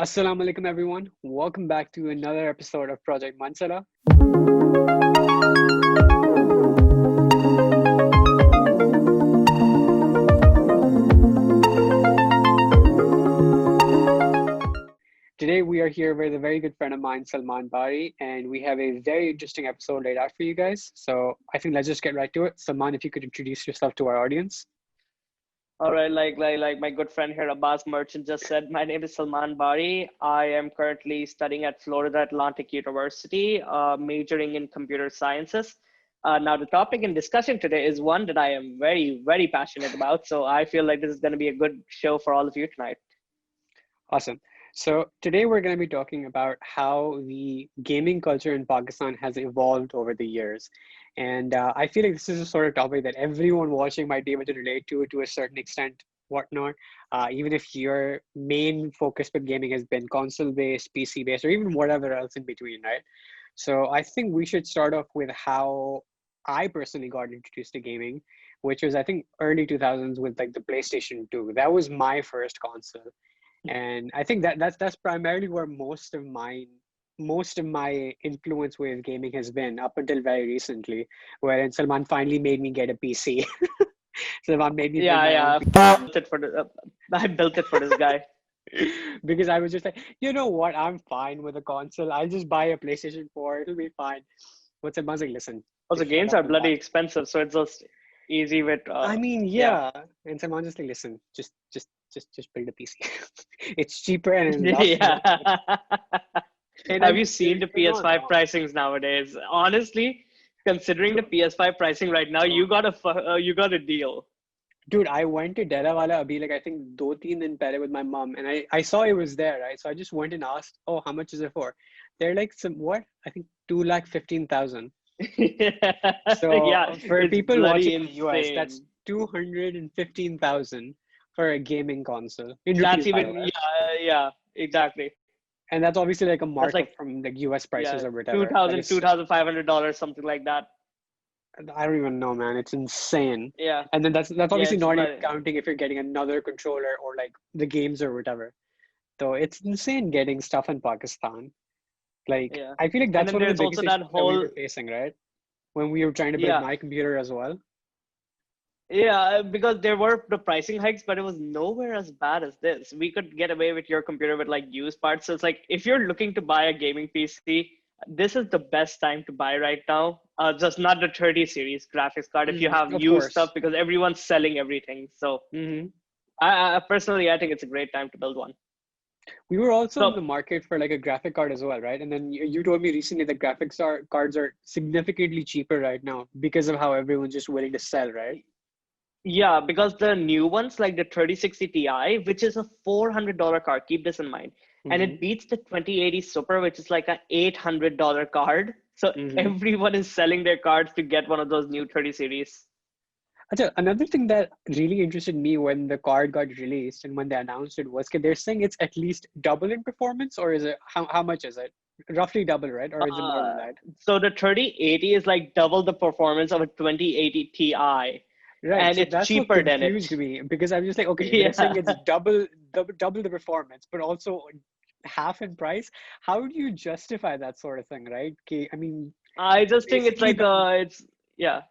Assalamualaikum everyone. Welcome back to another episode of Project Manchala. Today we are here with a very good friend of mine, Salman Barry, and we have a very interesting episode laid out for you guys. So I think let's just get right to it. Salman, if you could introduce yourself to our audience. All right, like my good friend here, Abbas Merchant just said, my name is Salman Barry. I am currently studying at Florida Atlantic University, majoring in computer sciences. Now, the topic in discussion today is one that I am very passionate about. So I feel like this is going to be a good show for all of you tonight. Awesome. So today we're going to be talking about how the gaming culture in Pakistan has evolved over the years. And I feel like this is a sort of topic that everyone watching might be able to relate to a certain extent, whatnot. Even if your main focus with gaming has been console-based, PC-based, or even whatever else in between, right? So I think we should start off with how I personally got introduced to gaming, which was, I think, early 2000s with like the PlayStation 2. That was my first console. And I think that's primarily where most of my influence with gaming has been up until very recently, wherein Salman finally made me get a PC. Salman made me build my own I built it for this guy. because I was just like, you know what, I'm fine with a console. I'll just buy a PlayStation 4. It'll be fine. But Salman's like, listen. Also, games are bloody expensive, so it's just easy with. I mean, yeah. And Salman's just like, listen, just build a PC. It's cheaper and it lasts more. And Have you seen the PS5 pricings nowadays? Honestly, considering the PS5 pricing right now, you got a deal. Dude, I went to Delawala Abhi, like I think 2-3 din pehle with my mom, and I saw it was there, right? So I just went and asked, oh, how much is it for? They're like I think 2,15,000. So yeah, for people watching in the US, insane. that's 215,000 for a gaming console. That's even yeah, exactly. And that's obviously like a markup like, from like US prices or whatever. $2,500, something like that. I don't even know, man. It's insane. Yeah. And then that's obviously not even counting if you're getting another controller or like the games or whatever. So it's insane getting stuff in Pakistan. Like I feel like that's one of the biggest issues that we were facing, right? When we were trying to build my computer as well. Yeah, because there were the pricing hikes, but it was nowhere as bad as this. We could get away with your computer with like used parts. So it's like, if you're looking to buy a gaming PC, this is the best time to buy right now. Just not the 30 series graphics card if you have used stuff, because everyone's selling everything. So I personally, I think it's a great time to build one. We were also in the market for like a graphic card as well, right? And then you told me recently that cards are significantly cheaper right now because of how everyone's just willing to sell, right? Yeah, because the new ones, like the 3060 Ti, which is a $400 card, keep this in mind, and it beats the 2080 Super, which is like an $800 card. So everyone is selling their cards to get one of those new 30 series. Another thing that really interested me when the card got released and when they announced it was they're saying it's at least double in performance, or is it how much is it? Roughly double, right? Or is it more than that? So the 3080 is like double the performance of a 2080 Ti. Right, and so it's that's cheaper what than it. confused me, because I'm just like, okay, they're saying it's double the performance, but also half in price. How do you justify that sort of thing, right? Okay, I mean, I just think it's like it's yeah.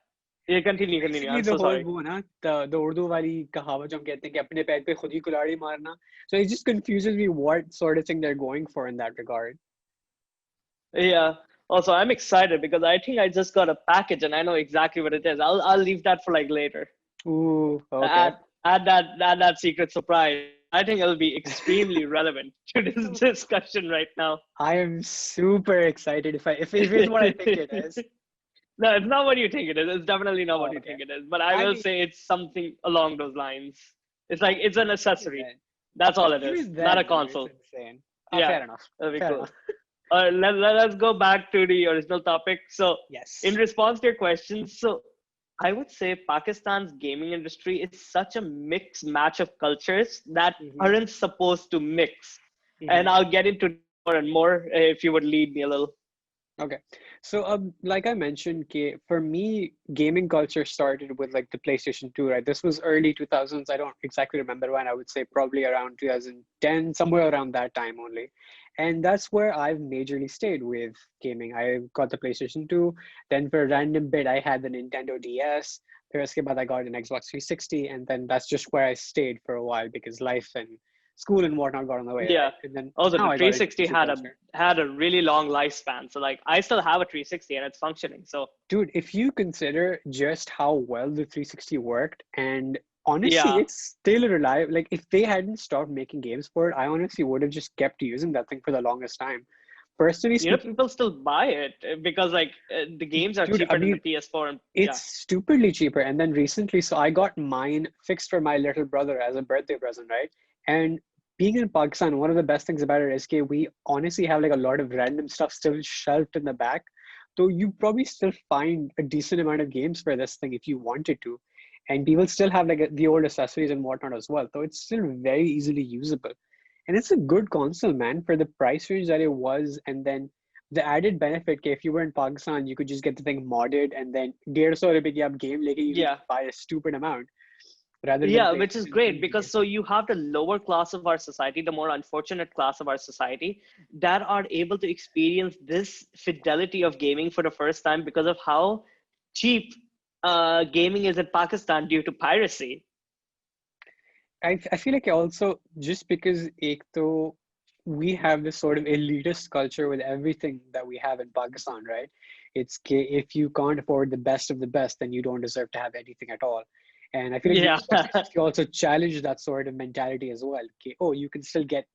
Yeah, continue. I'm so sorry. The Urdu wali kahawat jo hum kehte hain ki apne पैर पे खुद ही कुल्हाड़ी मारना. So it just confuses me what sort of thing they're going for in that regard. Yeah. Also, I'm excited because I think I just got a package and I know exactly what it is. I'll leave that for like later. Ooh, okay. Add that secret surprise. I think it'll be extremely relevant to this discussion right now. I am super excited if it's what I think it is. No, it's not what you think it is. It's definitely not what you think it is. But I will say it's something along those lines. It's like it's an accessory. That's all it is. Not a console. It's insane. Yeah, fair enough. That'll be cool. Let's go back to the original topic. So, in response to your questions, so I would say Pakistan's gaming industry is such a mixed match of cultures that aren't supposed to mix. And I'll get into more and more if you would lead me a little. Okay. So like I mentioned, for me, gaming culture started with like the PlayStation 2, right? This was early 2000s. I don't exactly remember when. I would say probably around 2010, somewhere around that time only. And that's where I've majorly stayed with gaming. I got the PlayStation 2. Then for a random bit, I had the Nintendo DS. फिर उसके बाद I got an Xbox 360, and then that's just where I stayed for a while because life and school and whatnot got in the way, Yeah. right? And then Also, now the I got into 360 PC culture. had a really long lifespan. So like I still have a 360 and it's functioning. So Dude, if you consider just how well the 360 worked, and honestly, yeah, it's still reliable. Like, if they hadn't stopped making games for it, I honestly would have just kept using that thing for the longest time. Personally you know, speaking, people still buy it because like the games are dude, I cheaper than the mean, PS4 and it's yeah. stupidly cheaper. And then recently, so I got mine fixed for my little brother as a birthday present, right? And being in Pakistan, one of the best things about it is that we honestly have like a lot of random stuff still shelved in the back. So you probably still find a decent amount of games for this thing if you wanted to. And people still have like the old accessories and whatnot as well. So it's still very easily usable. And it's a good console, man, for the price range that it was. And then the added benefit कि if you were in Pakistan, you could just get the thing modded and then 150 रुपए की आप game लेके you could Yeah. just buy a stupid amount rather than Yeah, paying which is an great indie because game. so you have the lower class of our society, the more unfortunate class of our society, that are able to experience this fidelity of gaming for the first time because of how cheap gaming is in Pakistan due to piracy. I feel like also just because ek to we have this sort of elitist culture with everything that we have in Pakistan, right? It's if you can't afford the best of the best, then you don't deserve to have anything at all. And I feel like the Yeah. Xbox 360 also challenged that sort of mentality as well. Okay, oh, you can still get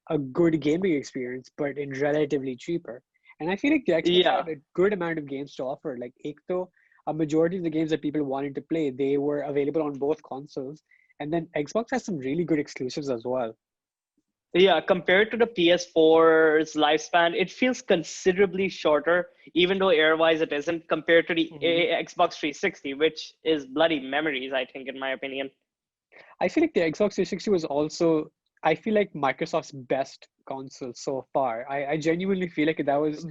a good gaming experience, but in relatively cheaper. And I feel like the Xbox Yeah. had a good amount of games to offer. Like ek to a majority of the games that people wanted to play, they were available on both consoles. And then Xbox has some really good exclusives as well. Yeah, compared to the PS4's lifespan, it feels considerably shorter, even though air-wise it isn't, compared to the Mhm. Xbox 360, which is bloody memories, I think, in my opinion. I feel like the Xbox 360 was also, I feel like Microsoft's best console so far. I genuinely feel like that was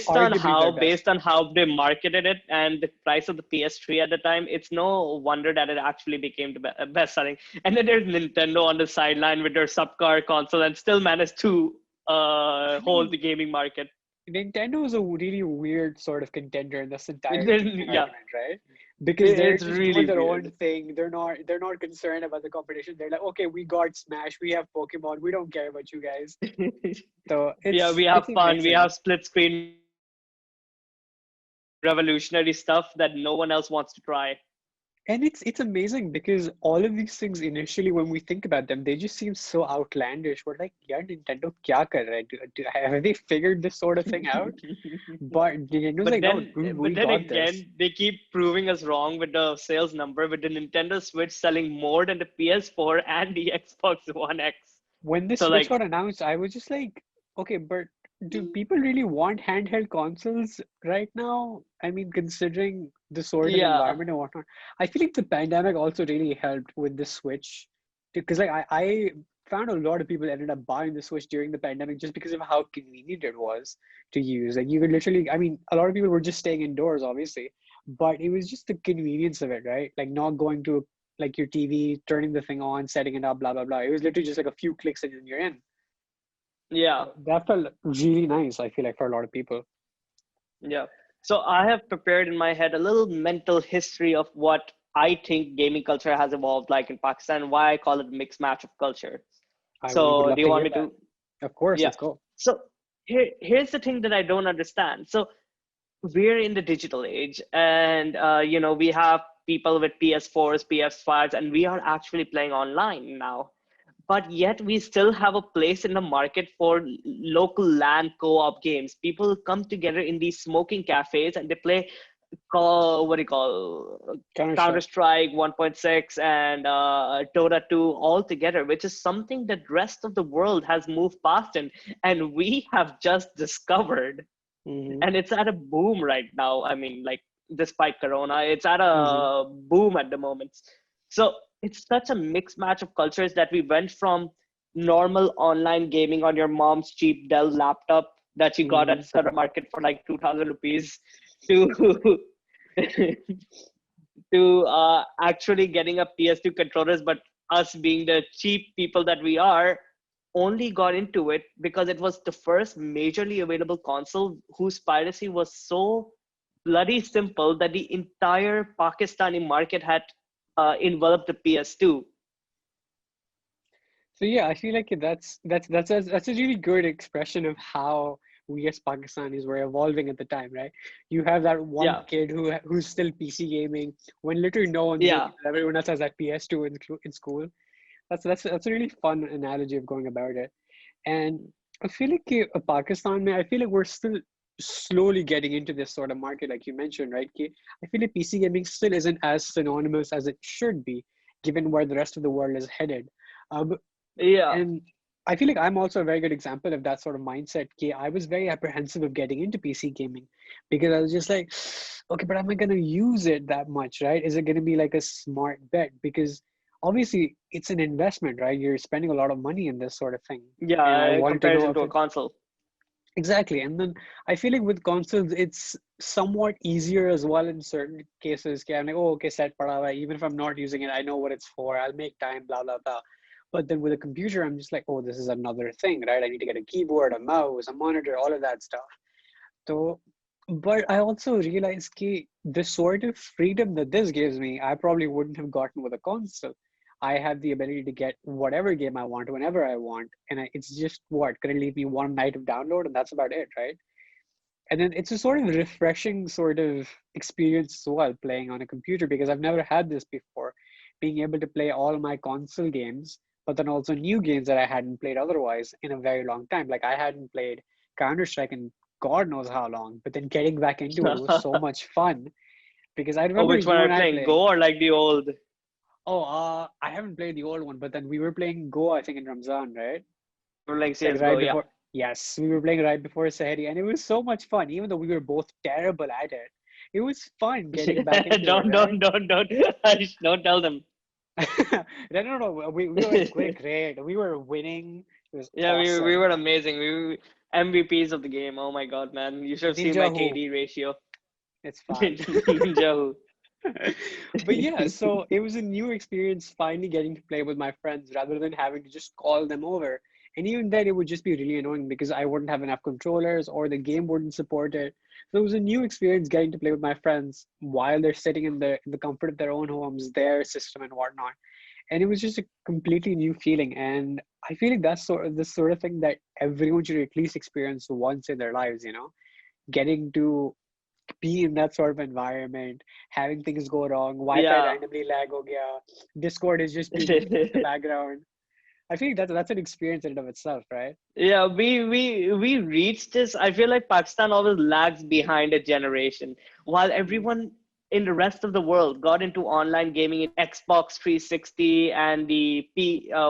arguably their best. Based on how they marketed it and the price of the PS3 at the time, it's no wonder that it actually became the best selling. And then there's Nintendo on the sideline with their subcar console and still managed to I hold the mean, gaming market. Nintendo is a really weird sort of contender in this It entire gaming didn't, yeah, argument, right? Because they're it's just doing really their weird. own thing. They're not concerned about the competition. They're like, okay, we got Smash, we have Pokemon, we don't care about you guys. So Yeah, we it's have fun. We amazing. have split screen revolutionary stuff that no one else wants to try. And it's amazing because all of these things initially, when we think about them, they just seem so outlandish. We're like, yeah, Nintendo kya kar raha hai? Have they figured this sort of thing out? But Nintendo's but like, no, then, dude, but we then got this. again, they keep proving us wrong with the sales number, with the Nintendo Switch selling more than the PS4 and the Xbox One X. When this So Switch like, got announced, I was just like, okay, but do people really want handheld consoles right now? I mean, considering the sort of yeah, environment and whatnot, I feel like the pandemic also really helped with the Switch. Because like I found a lot of people ended up buying the Switch during the pandemic just because of how convenient it was to use. Like you could literally, I mean, a lot of people were just staying indoors, obviously, but it was just the convenience of it, right? Like not going to like your TV, turning the thing on, setting it up, blah blah blah. It was literally just like a few clicks and then you're in. yeah. So that felt really nice, I feel like, for a lot of people. Yeah. So I have prepared in my head a little mental history of what I think gaming culture has evolved like in Pakistan, why I call it mixed match of culture. We would So do love you to want hear me that. to? Of course, Yeah. let's go. So here's the thing that I don't understand. So we're in the digital age, and we have people with PS4s, PS5s, and we are actually playing online now, but yet we still have a place in the market for local LAN co-op games. People come together in these smoking cafes and they play call what do you call Counter Counter Strike. Strike 1.6 and Dota 2 all together, which is something that rest of the world has moved past and we have just discovered, Mm-hmm. and it's at a boom right now. I mean, like despite Corona, it's at Mm-hmm. a boom at the moment. So it's such a mixed match of cultures that we went from normal online gaming on your mom's cheap Dell laptop that she got Mm-hmm. at Sutter Market for like 2,000 rupees to to actually getting a PS2 controllers, but us being the cheap people that we are, only got into it because it was the first majorly available console whose piracy was so bloody simple that the entire Pakistani market had enveloped the PS2. So yeah, I feel like that's a really good expression of how we as Pakistanis were evolving at the time, right? You have that one Yeah, kid who's still PC gaming when literally no one's yeah, gaming. Everyone else has that PS2 in school. That's a really fun analogy of going about it. And I feel like Pakistan, man, I feel like we're still slowly getting into this sort of market, like you mentioned, right? I feel like PC gaming still isn't as synonymous as it should be, given where the rest of the world is headed. Um, yeah. and I feel like I'm also a very good example of that sort of mindset. I was very apprehensive of getting into PC gaming because I was just like, okay, but am I going to use it that much, right? Is it going to be like a smart bet? Because obviously it's an investment, right? You're spending a lot of money in this sort of thing. And I Yeah, wanted to know comparison if to a it console. exactly. And then I feel like with consoles, it's somewhat easier as well in certain cases. I'm like, oh, okay, set pada hua hai. Even if I'm not using it, I know what it's for. I'll make time, blah, blah, blah. But then with a computer, I'm just like, oh, this is another thing, right? I need to get a keyboard, a mouse, a monitor, all of that stuff. So, but I also realized the sort of freedom that this gives me, I probably wouldn't have gotten with a console. I have the ability to get whatever game I want whenever I want, and it's just what gonna leave me one night of download, and that's about it, right? And then it's a sort of refreshing sort of experience as well playing on a computer because I've never had this before. Being able to play all my console games, but then also new games that I hadn't played otherwise in a very long time. Like I hadn't played Counter-Strike in God knows how long, but then getting back into it was so much fun because I Oh, remember which one you are and you I playing? Go playing. or like the old? Oh, I haven't played the old one, but then we were playing Go, I think in Ramzan, right? You were like Like CS:GO, right yeah. before, yes, we were playing right before Sahari, and it was so much fun, even though we were both terrible at it. It was fun getting back into it, don't, right? don't, don't, don't, don't tell them. No, no, no. We're great. We were winning. It was Yeah, we awesome. were amazing. We MVPs of the game. Oh my god, man! You should have seen my Ninja Who? KD ratio. It's fine. Ninja. But yeah, so it was a new experience finally getting to play with my friends rather than having to just call them over. And even then, it would just be really annoying because I wouldn't have enough controllers or the game wouldn't support it. So it was a new experience getting to play with my friends while they're sitting in the comfort of their own homes, their system and whatnot. And it was just a completely new feeling. And I feel like that's the sort of thing that everyone should at least experience once in their lives, getting to be in that sort of environment, having things go wrong, Wi-Fi Yeah. randomly lag ho gaya, Discord is just being used in the background. I think that's an experience in and of itself, right? Yeah, we reached this. I feel like Pakistan always lags behind a generation, while Mm, everyone in the rest of the world got into online gaming in Xbox 360 and the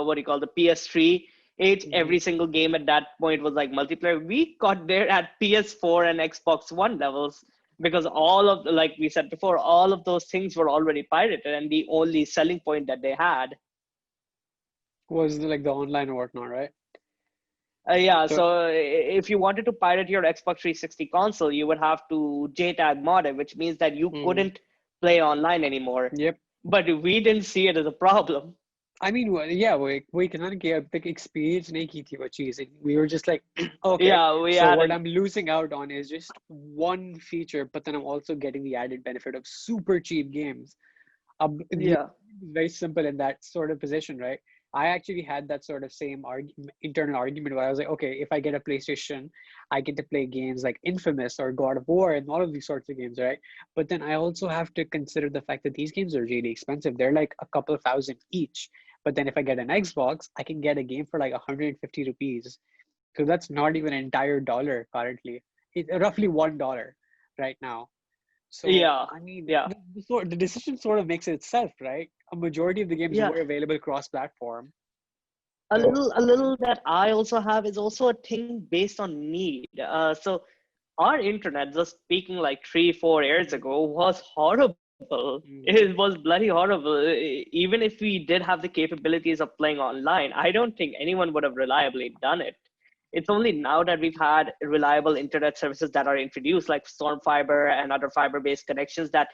what do you call the PS3 age. mhm. Every single game at that point was like multiplayer. We got there at PS4 and Xbox One levels because all of the, like we said before, all of those things were already pirated, and the only selling point that they had. Was like the online or whatnot, right? Yeah, So, so if you wanted to pirate your Xbox 360 console, you would have to JTAG mod it, which means that you mhm. couldn't play online anymore. Yep. But we didn't see it as a problem. I mean, well, yeah, we cannot get a big experience nahi ki thi wo cheez. We were just like, okay, Yeah, we so had what an I'm losing out on is just one feature, but then I'm also getting the added benefit of super cheap games. The yeah. argument is very simple in that sort of position, right? I actually had that sort of same internal argument where I was like, okay, if I get a PlayStation, I get to play games like Infamous or God of War and all of these sorts of games, right? But then I also have to consider the fact that these games are really expensive. They're like a couple of thousand each. But then if I get an Xbox, I can get a game for like 150 rupees. So that's not even an entire dollar currently. Roughly $1 right now. So, Yeah, I mean, yeah, the decision sort of makes it itself, right? A majority of the games yeah. were available cross-platform. A So, little, a little that I also have is also a thing based on need. So our internet, just speaking like 3, 4 years mhm, ago, was horrible. It mhm. was bloody horrible. Even if we did have the capabilities of playing online, I don't think anyone would have reliably done it. It's only now that we've had reliable internet services that are introduced, like storm fiber and other fiber-based connections, that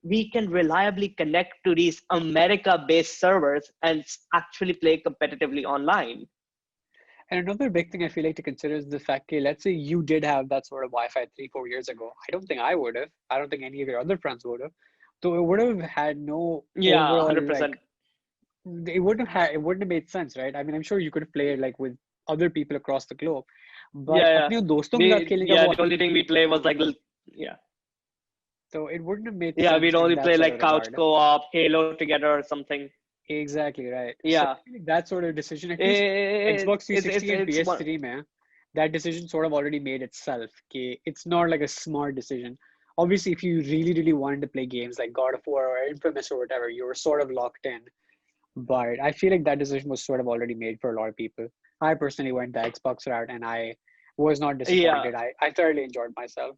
we can reliably connect to these America-based servers and actually play competitively online. And another big thing I feel like to consider is the fact that, let's say you did have that sort of Wi-Fi 3, 4 years ago. I don't think I would have. I don't think any of your other friends would have. So it would have had no Yeah, overall, 100%. like, it wouldn't have made sense, right? I mean, I'm sure you could have played like with other people across the globe, but Yeah, yeah. अपने दोस्तों के साथ खेलने का वो The only thing we play was like, yeah. so it wouldn't have made Yeah, we'd sense in only that play sort like of couch regard. co-op, Halo together or something. Exactly right. So Yeah. I feel like that sort of decision, at least Xbox 360 and It's one. PS3, man, that decision sort of already made itself. Okay, it's not like a smart decision. Obviously, if you really, really wanted to play games like God of War or Infamous or whatever, you were sort of locked in. But I feel like that decision was sort of already made for a lot of people. I personally went the Xbox route and I was not Yeah, disappointed. I thoroughly enjoyed myself.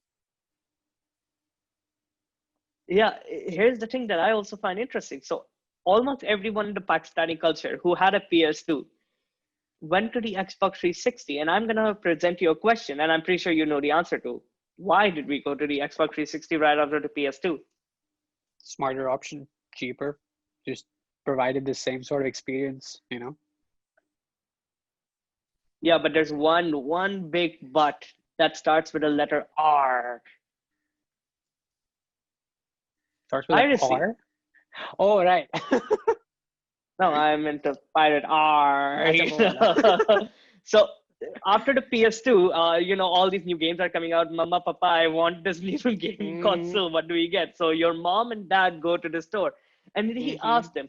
yeah. Here's the thing that I also find interesting. So almost everyone in the Pakistani culture who had a PS2 went to the Xbox 360, and I'm gonna present you a question, and I'm pretty sure you know the answer to. Why did we go to the Xbox 360 right after the PS2? Smarter option, cheaper, just provided the same sort of experience. Yeah, but there's one big but that starts with the letter R. Starts with an Piracy. R. Oh, right. No, I meant to pirate R. Acha bola. So after the PS2, all these new games are coming out. Mama, Papa, I want this new gaming Mm-hmm. console. What do we get? So your mom and dad go to the store, and he Mm-hmm. asked them,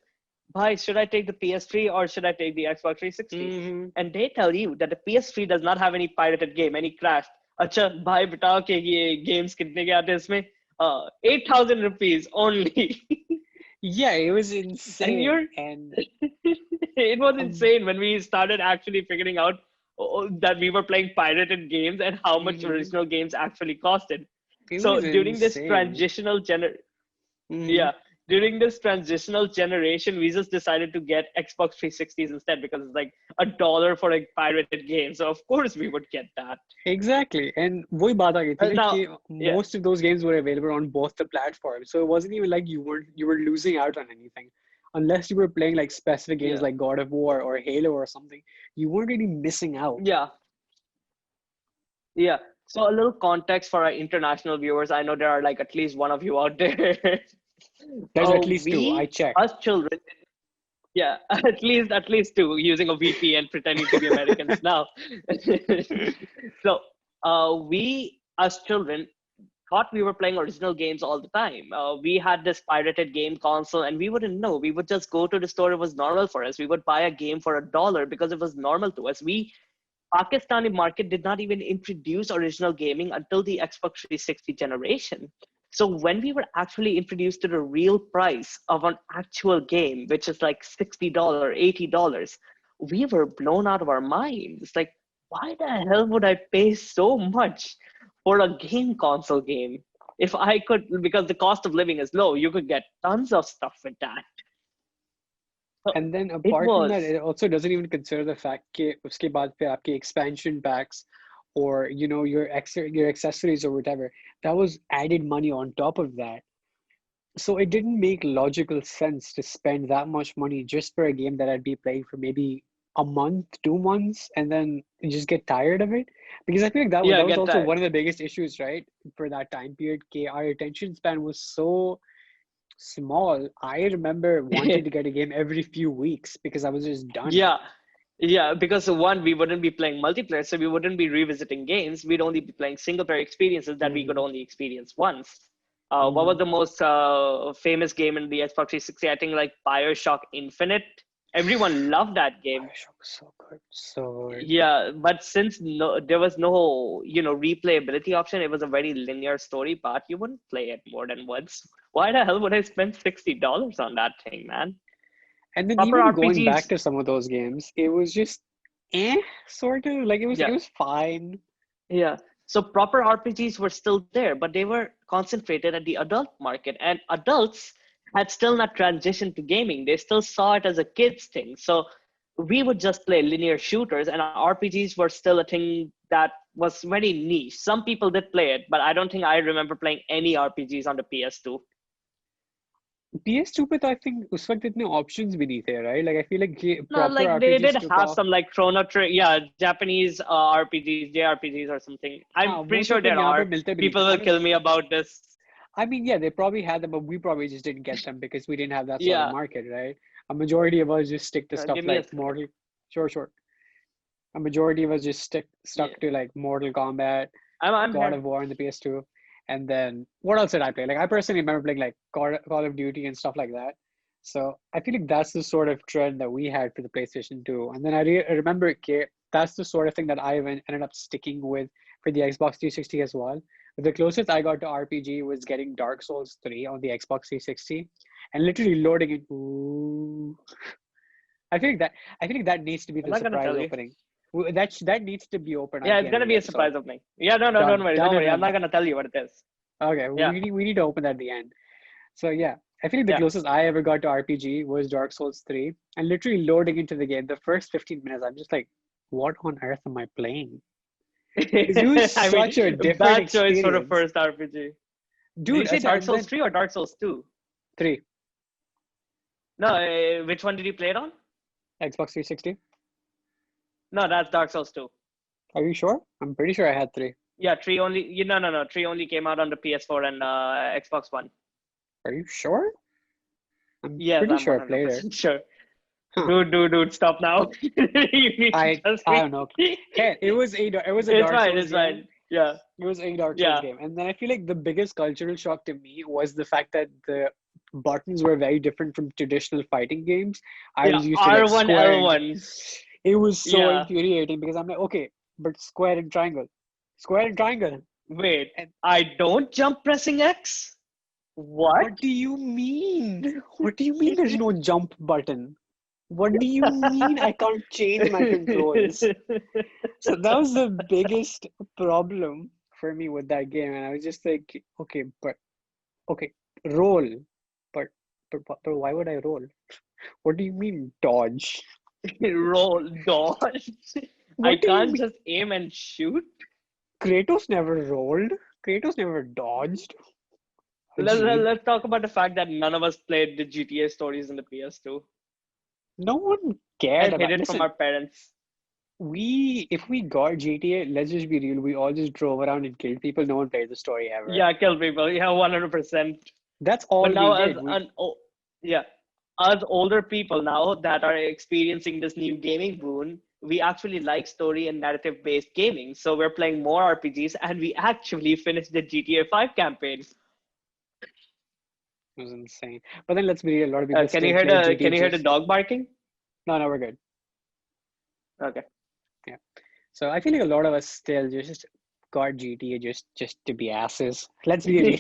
"Bhai, should I take the PS3 or should I take the Xbox 360?" Mm-hmm. And they tell you that the PS3 does not have any pirated game, any crashed. अच्छा भाई बताओ कि ये games कितने के आते हैं इसमें? 8,000 rupees only. Yeah, it was And insane. you're And it was um, insane when we started actually figuring out that we were playing pirated games and how much mhm. original games actually costed. It So was during this insane. transitional Hmm. yeah, during this transitional generation, we just decided to get Xbox 360s instead because it's like $1 for a pirated game. So of course we would get that. Exactly. And वही बात आ गई थी ना Now, कि yeah, most of those games were available on both the platforms. So it wasn't even like you were losing out on anything. Unless you were playing like specific games yeah, like God of War or Halo or something, you weren't really missing out. yeah, yeah. So a little context for our international viewers. I know there are like at least one of you out there. There's at least two. I We, checked. us children, yeah, at least two using a VPN pretending to be Americans now. So we, as children, thought we were playing original games all the time. We had this pirated game console, and we wouldn't know. We would just go to the store. It was normal for us. We would buy a game for $1 because it was normal to us. Pakistani market did not even introduce original gaming until the Xbox 360 generation. So when we were actually introduced to the real price of an actual game, which is like $60, $80, we were blown out of our minds. Like, why the hell would I pay so much for a game console game? If I could, because the cost of living is low, you could get tons of stuff with that. And then It apart from that, was, it also doesn't even consider the fact कि उसके बाद पे आपके expansion packs or your accessories or whatever, that was added money on top of that. So it didn't make logical sense to spend that much money just for a game that I'd be playing for maybe a month, 2 months, and then just get tired of it. Because I feel like that was yeah, that was get also that. one of the biggest issues, right? For that time period, our attention span was so small. I remember wanting to get a game every few weeks because I was just done. Yeah, yeah, because one, we wouldn't be playing multiplayer, so we wouldn't be revisiting games. We'd only be playing single player experiences that we could Hmm. only experience once. What was Hmm. the most famous game in the Xbox 360? I think like Bioshock Infinite. Everyone loved that game. Bioshock was so good, so good. Yeah, but since there was no, replayability option, it was a very linear story, but you wouldn't play it more than once. Why the hell would I spend $60 on that thing, man? And then Proper even going back RPGs. to some of those games, it was just sort of like it Yeah. was fine. Yeah. So proper RPGs were still there, but they were concentrated at the adult market, and adults had still not transitioned to gaming. They still saw it as a kids thing. So we would just play linear shooters, and RPGs were still a thing that was very niche. Some people did play it, but I don't think I remember playing any RPGs on the PS2. PS2 पे तो I think उस वक्त इतने options भी नहीं थे, right? Like I feel like No, proper like they did RPGs took have off. some like Chrono Trigger, yeah, Japanese RPGs, JRPGs or something. I'm हाँ, pretty वो sure तो फिर there यहाँ पे are. मिलते भी नहीं थे. People will kill me about this. I mean, yeah, they probably had them, but we probably just didn't get them because we didn't have that sort of Yeah, market, right? A majority of us just stick to stuff give me a like second. Sure, sure. A majority of us just stuck Yeah, to like Mortal Kombat, I'm God here. of War on the PS2, and then what else did I play? Like I personally remember playing like Call of Duty and stuff like that. So I feel like that's the sort of trend that we had for the PlayStation 2. And then I remember that's the sort of thing that I ended up sticking with for the Xbox 360 as well. The closest I got to RPG was getting Dark Souls 3 on the Xbox 360 and literally loading it. Ooh. I feel like that needs to be I'm the not gonna surprise tell you. opening. That needs to be open on Yeah, it's the end gonna of be the a surprise episode. opening. Yeah, no, don't Done, worry, done don't and worry. I'm done. not gonna tell you what it is. Okay, Yeah, we need to open that at the end. So yeah, I feel like the yeah. closest I ever got to RPG was Dark Souls 3. And literally loading into the game, the first 15 minutes, I'm just like, what on earth am I playing? Because it was I such a mean, different bad choice for the experience. first RPG. Did you Dude, say Dark and Souls then 3 or Dark Souls 2? 3, No, which one did you play it on? Xbox 360. No, that's Dark Souls 2. Are you sure? I'm pretty sure I had 3. Yeah, 3 only. No. 3 only came out on the PS4 and Xbox One. Are you sure? I'm Yes, pretty I'm sure I played it. 100% sure. Huh. Dude, stop now. You need to trust I me. don't know. Okay, it was a It's Dark fine, Souls it's game. fine. Yeah, It was a Dark Souls yeah, game. And then I feel like the biggest cultural shock to me was the fact that the buttons were very different from traditional fighting games. I yeah. was used to like R1, square and L1. it was so Yeah. infuriating because I'm like, okay, but square and triangle. Square and triangle. Wait, And I don't jump pressing X? What? what do you mean? What do you mean there's no jump button? What do you mean I can't change my controls? So that was the biggest problem for me with that game. And I was just like, okay, roll. But but why would I roll? What do you mean dodge? Roll, dodge. I What do you can't mean? just aim and shoot. Kratos never rolled. Kratos never dodged. Ajib. Let's talk about the fact that none of us played the GTA stories in the PS2 No one cared and hid about. it from Listen, our parents. if we got GTA, let's just be real. We all just drove around and killed people. No one played the story ever. Yeah, kill people. Yeah, 100%. That's But all now, we as did. yeah, as older people now that are experiencing this new gaming boon, we actually like story and narrative based gaming. So we're playing more RPGs, and we actually finished the GTA 5 campaign. It was insane. But then let's be real. A lot of people Can you still hear play the GTA just. dog barking? No, we're good. Okay. Yeah. So I feel like a lot of us still just got GTA just to be asses. Let's be real.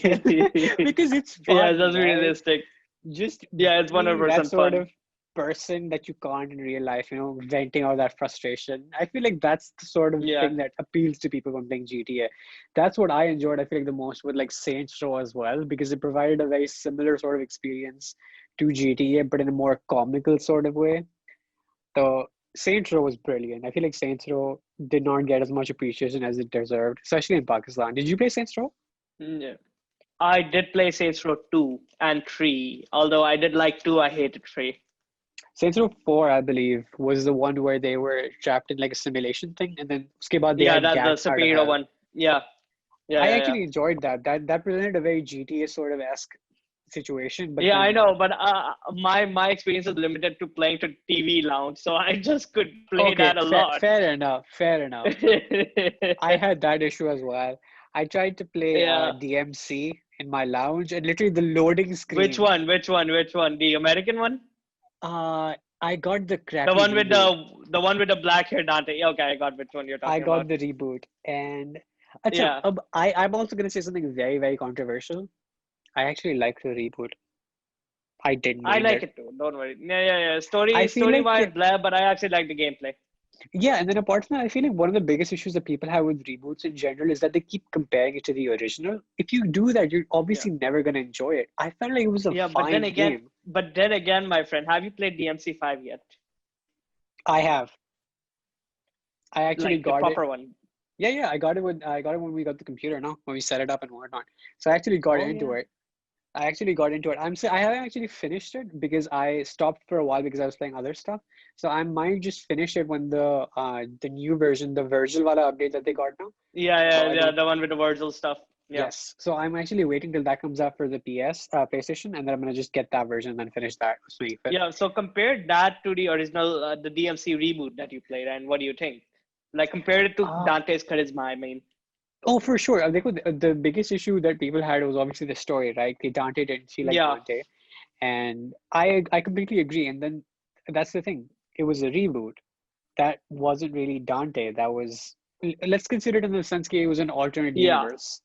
Because it's Yeah, fun, that's right? realistic. Just Yeah, it's being that 100% sort fun. of person that you can't in real life, venting out that frustration. I feel like that's the sort of Yeah. thing that appeals to people when playing GTA. That's what I enjoyed, I feel like, the most with like Saints Row as well, because it provided a very similar sort of experience to GTA, but in a more comical sort of way. So Saints Row was brilliant. I feel like Saints Row did not get as much appreciation as it deserved, especially in Pakistan. Did you play Saints Row? Yeah. I did play Saints Row 2 and 3. Although I did like 2, I hated 3. Saints Row 4, I believe, was the one where they were trapped in like a simulation thing, and then uske baad they Yeah, had that's the gangs out of superhero hell. one. Yeah. I Yeah. actually enjoyed that. That presented a very GTA sort of esque situation, but Yeah, I then know, but my experience is limited to playing to TV lounge, so I just could play okay, that a lot. fair enough, fair enough. I had that issue as well. I tried to play Yeah. DMC in my lounge, and literally the loading Which screen. one? Which one? The American one? I got the The crappy one with reboot. the black hair Dante. Okay, I got which one you're I talking got about. the reboot, and acha, Yeah. I'm also gonna say something very, very controversial. I actually like the reboot. I didn't I mind like it. it too. Don't worry. Yeah. I feel Story wise, like, blah, but I actually like the gameplay. yeah, and then apart from that, I feel like one of the biggest issues that people have with reboots in general is that they keep comparing it to the original. If you do that, you're Yeah. obviously never gonna enjoy it. I felt like it was a Yeah, fine game. but then again, my friend, have you played DMC5 yet? I have. I actually Like the got it. proper one? Yeah, I got it when we got the computer, no, when we set it up and whatnot. So I actually got Oh into yeah. it. I actually got into it. I haven't actually finished it because I stopped for a while because I was playing other stuff. So I might just finish it when the new version, the Virgil wala update that they got now. Yeah, So yeah, I yeah. don't. The one with the Virgil stuff. Yeah. Yes. So I'm actually waiting till that comes out for the PlayStation, and then I'm gonna just get that version and then finish that. Sweet. But Yeah. So compare that to the original, the DMC reboot that you played, and what do you think? Like compared it to uh, Dante's Charisma, I mean. oh, for sure. The biggest issue that people had was obviously the story, right? The Dante didn't feel like Yeah. Dante. And I completely agree. And then that's the thing. It was a reboot. That wasn't really Dante. That was, let's consider it in the sense that it was an alternate Yeah. universe.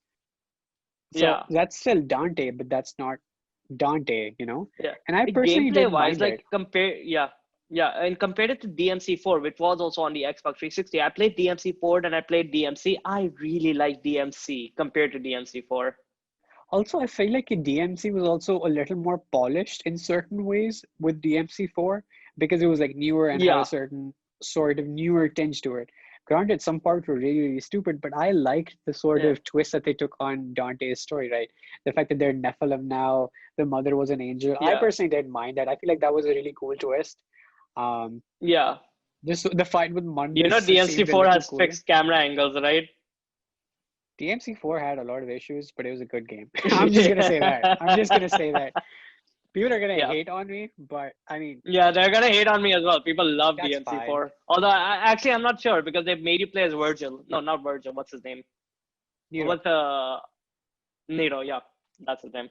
So Yeah. that's still Dante, but that's not Dante, you know? Yeah. And I personally Gameplay didn't wise, mind it. like compare, yeah, yeah, and compared it to DMC4, which was also on the Xbox 360. I played DMC4 and I played DMC. I really like DMC compared to DMC4. Also, I feel like DMC was also a little more polished in certain ways with DMC4 because it was like newer and had a Yeah, certain sort of newer tinge to it. Granted, some parts were really, really stupid, but I liked the sort yeah, of twist that they took on Dante's story, right? The fact that they're Nephilim now, the mother was an angel. I yeah, personally didn't mind that. I feel like that was a really cool twist. Um, yeah. just the fight with You know, Mundus seemed a DMC4 little has cooler. fixed camera angles, right? DMC4 had a lot of issues, but it was a good game. I'm just gonna say that. I'm just gonna say that. People are gonna Yeah, hate on me, but I mean, yeah, they're gonna hate on me as well. People love that's fine. DMC4. Although, actually, I'm not sure because they've made you play as Virgil. No, not Virgil. What's his name? Nero. What's Nero? Yeah, that's his name.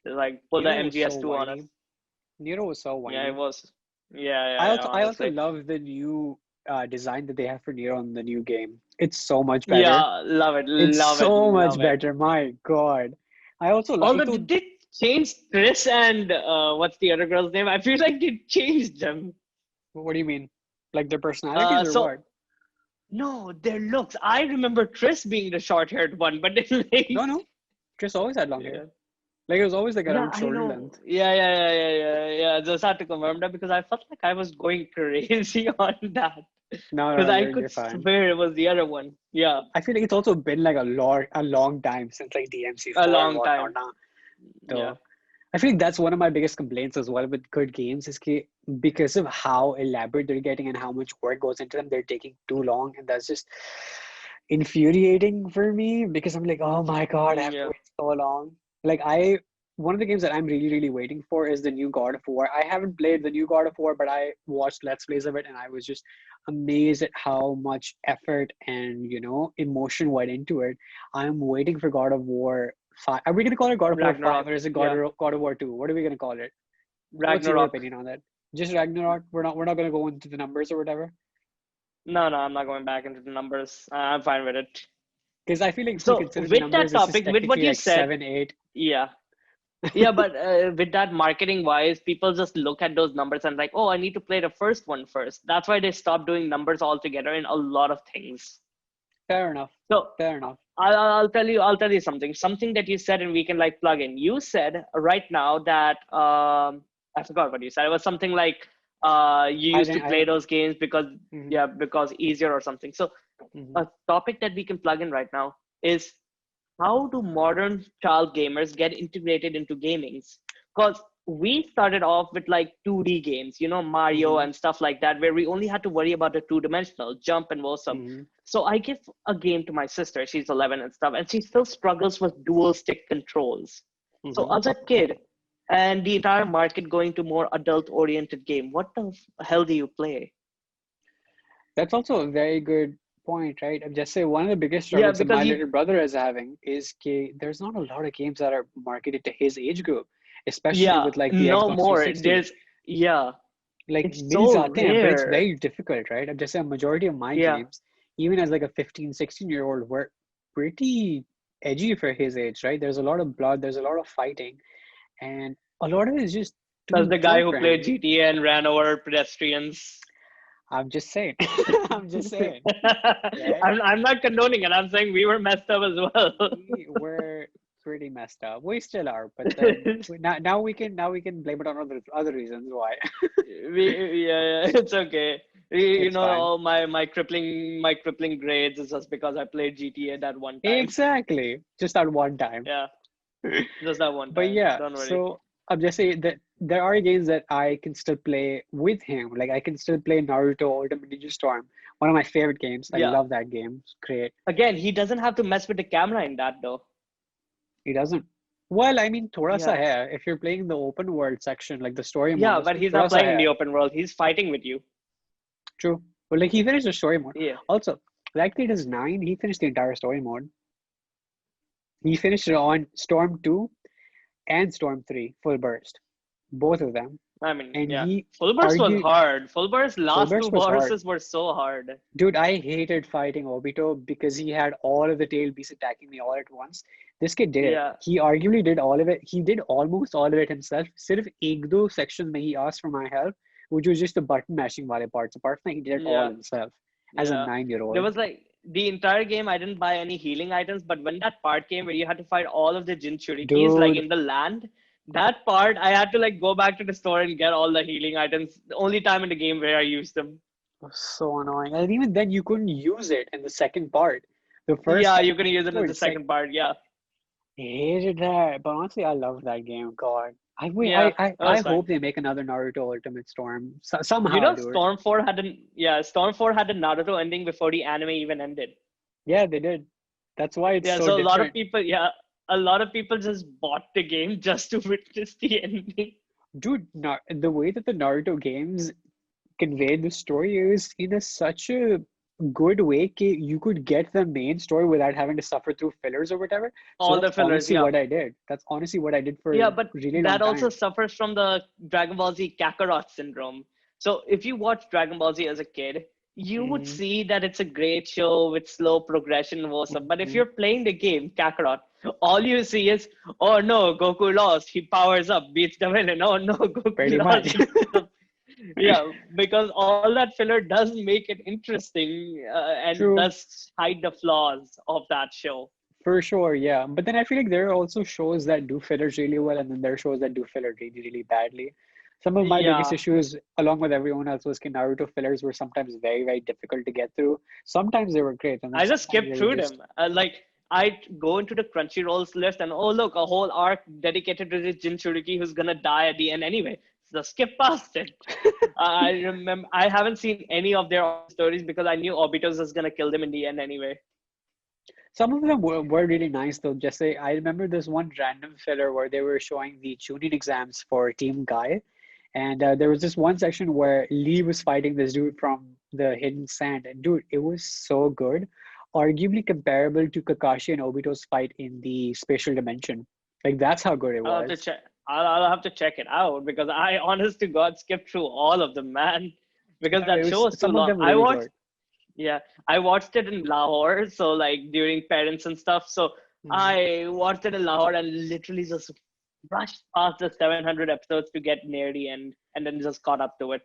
It's like put the Nero was so MGS2 on us. whiny. Nero was so Yeah, it whiny. was. Yeah, yeah, yeah. I also Honestly, love the new design that they have for Nero in the new game. It's so much better. yeah, love it, It's love it, so much love it. better. My God. I also like Although, to. did they change Chris and what's the other girl's name? I feel like they changed them. What do you mean? Like their personalities or So what? no, their looks. I remember Chris being the short-haired one, but then No, like, no. Chris always had long hair. yeah, Like it was always like yeah, around I shoulder know. length. Yeah, yeah, yeah, yeah, yeah, yeah. Just had to confirm that because I felt like I was going crazy on that No, no, because no. I You're could fine. swear it was the other one. Yeah, I feel like it's also been like a long time since like a DMC4 and long whatnot time. now. Yeah. So I feel like that's one of my biggest complaints as well with good games is because of how elaborate they're getting and how much work goes into them, they're taking too long, and that's just infuriating for me because I'm like, oh my God, I have to Yeah. wait so long. Like one of the games that I'm really, really waiting for is the new God of War. I haven't played the new God of War, but I watched Let's Plays of it and I was just amazed at how much effort and, emotion went into it. I'm waiting for God of War 5. Are we going to call it God of War 5 Ragnarok. or is it Yeah. God of War 2? What are we going to call it? What's your Ragnarok. opinion on that? Just Ragnarok? We're not going to go into the numbers or whatever? No, no, I'm not going back into the numbers. I'm fine with it. Because I feel like if we So consider the with numbers, that this is topic, with what technically you like said, 7, 8. yeah. Yeah, but with that marketing wise, people just look at those numbers and like, oh, I need to play the first one first. That's why they stopped doing numbers altogether in a lot of things. Fair enough. So Fair enough. I'll tell you something that you said, and we can like plug in. You said right now that I forgot what you said. It was something like you I used to didn't. play those games because Mhm, yeah, because easier or something. So mhm. a topic that we can plug in right now is how do modern child gamers get integrated into gamings? Because we started off with like 2D games, Mario Mhm, and stuff like that, where we only had to worry about the two-dimensional jump and awesome. mhm, So I give a game to my sister, she's 11 and stuff, and she still struggles with dual stick controls. So mhm. as a kid, and the entire market going to more adult-oriented game, what the hell do you play? That's also a very good point, right? I'm just saying one of the biggest Yeah, struggles that because my you, little brother is having is there's not a lot of games that are marketed to his age group, especially yeah, with like the no Xbox more. 360. There's, yeah, Like it's mil so जाते हैं, but it's rare. very difficult, right? I'm just saying a majority of my Yeah. games, even as like a 15, 16-year-old, were pretty edgy for his age, right? There's a lot of blood, there's a lot of fighting, and a lot of it is just That's too the guy tough who for played him. GTA and ran over pedestrians. I'm just saying. I'm just saying, right? I'm not condoning it. I'm saying we were messed up as well. We were pretty messed up. We still are, but then now we can blame it on other reasons why. Yeah, yeah, it's okay. You It's know, fine. all my crippling grades is just because I played GTA that one time. Exactly. Just that one time. Yeah, just that one But time. yeah, Don't worry. so I'm just saying that there are games that I can still play with him. Like I can still play Naruto Ultimate Ninja Storm, one of my favorite games. I Yeah. love that game. It's great. Again, he doesn't have to mess with the camera in that though. He doesn't. Well, I mean, thoda sa Yeah. hai. If you're playing the open world section, like the story mode, Yeah, but he's thoda not sa playing in hai. the open world. He's fighting with you. True. But like he finished the story mode. Yeah. Also, that kid is 9. He finished the entire story mode. He finished it on Storm 2 and Storm 3, full burst. Both of them. I mean, And yeah. he Full burst was argued, hard. Full burst full last two burst was hard. bosses were so hard. Dude, I hated fighting Obito because he had all of the tail beasts attacking me all at once. This kid did it. Yeah. He arguably did all of it. He did almost all of it himself. Sirf ek do sections mein he asked for my help, which was just the button mashing wale parts. Apart from that, he did it all Yeah. himself as a Yeah. There 9-year-old. was like the entire game I didn't buy any healing items, but when that part came where you had to fight all of the Jinchurikis like Dude, in the land, that part I had to like go back to the store and get all the healing items. The only time in the game where I used them. it was so annoying. And even then, you couldn't use it in the second part. The first Yeah, part, you can use it in the dude, second part. Yeah. hated that. But honestly, I love that game. God, I wait. Yeah, that I was fine. hope they make another Naruto Ultimate Storm You somehow, know, dude. Storm 4 had a Naruto ending before the anime even ended. Yeah, they did. That's why it's Yeah, so so different. a lot of people just bought the game just to witness the ending. Dude, the way that the Naruto games convey the story is in such a good way you could get the main story without having to suffer through fillers or whatever. So All that's the fillers, honestly yeah. what I did. That's honestly what I did for a Yeah, but really long that also time. suffers from the Dragon Ball Z Kakarot syndrome. So if you watch Dragon Ball Z as a kid, you would Hmm. see that it's a great show with slow progression and awesome. But if you're playing the game Kakarot, all you see is, oh no, Goku lost. He powers up, beats the villain. Oh no, Pretty Goku lost. much. He beats the... Yeah, because all that filler does make it interesting and True. does hide the flaws of that show. For sure, yeah. But then I feel like there are also shows that do fillers really well, and then there are shows that do filler really, really badly. Some of my biggest Yeah, issues, along with everyone else, was Naruto fillers were sometimes very, very difficult to get through. Sometimes they were great, and then I just sometimes they skipped were through just them. Like I go into the Crunchyroll's list and oh look, a whole arc dedicated to this Jinchuriki who's gonna die at the end anyway. So skip past it. I remember I haven't seen any of their stories because I knew Obito's was gonna kill them in the end anyway. some of them were really nice though. Just say I remember this one random filler where they were showing the tuning exams for Team Guy, and there was this one section where Lee was fighting this dude from the Hidden Sand, and dude, it was so good, arguably comparable to Kakashi and Obito's fight in the spatial dimension. Like that's how good it I'll have to was. check. I'll have to check it out because I, honest to God, skipped through all of them, man. Because It that show was was too some of long. them were really good. Yeah, I watched it in Lahore, so like during parents and stuff. So Mhm. I watched it in Lahore and literally just rushed past the 700 episodes to get near the end, and then just caught up to it.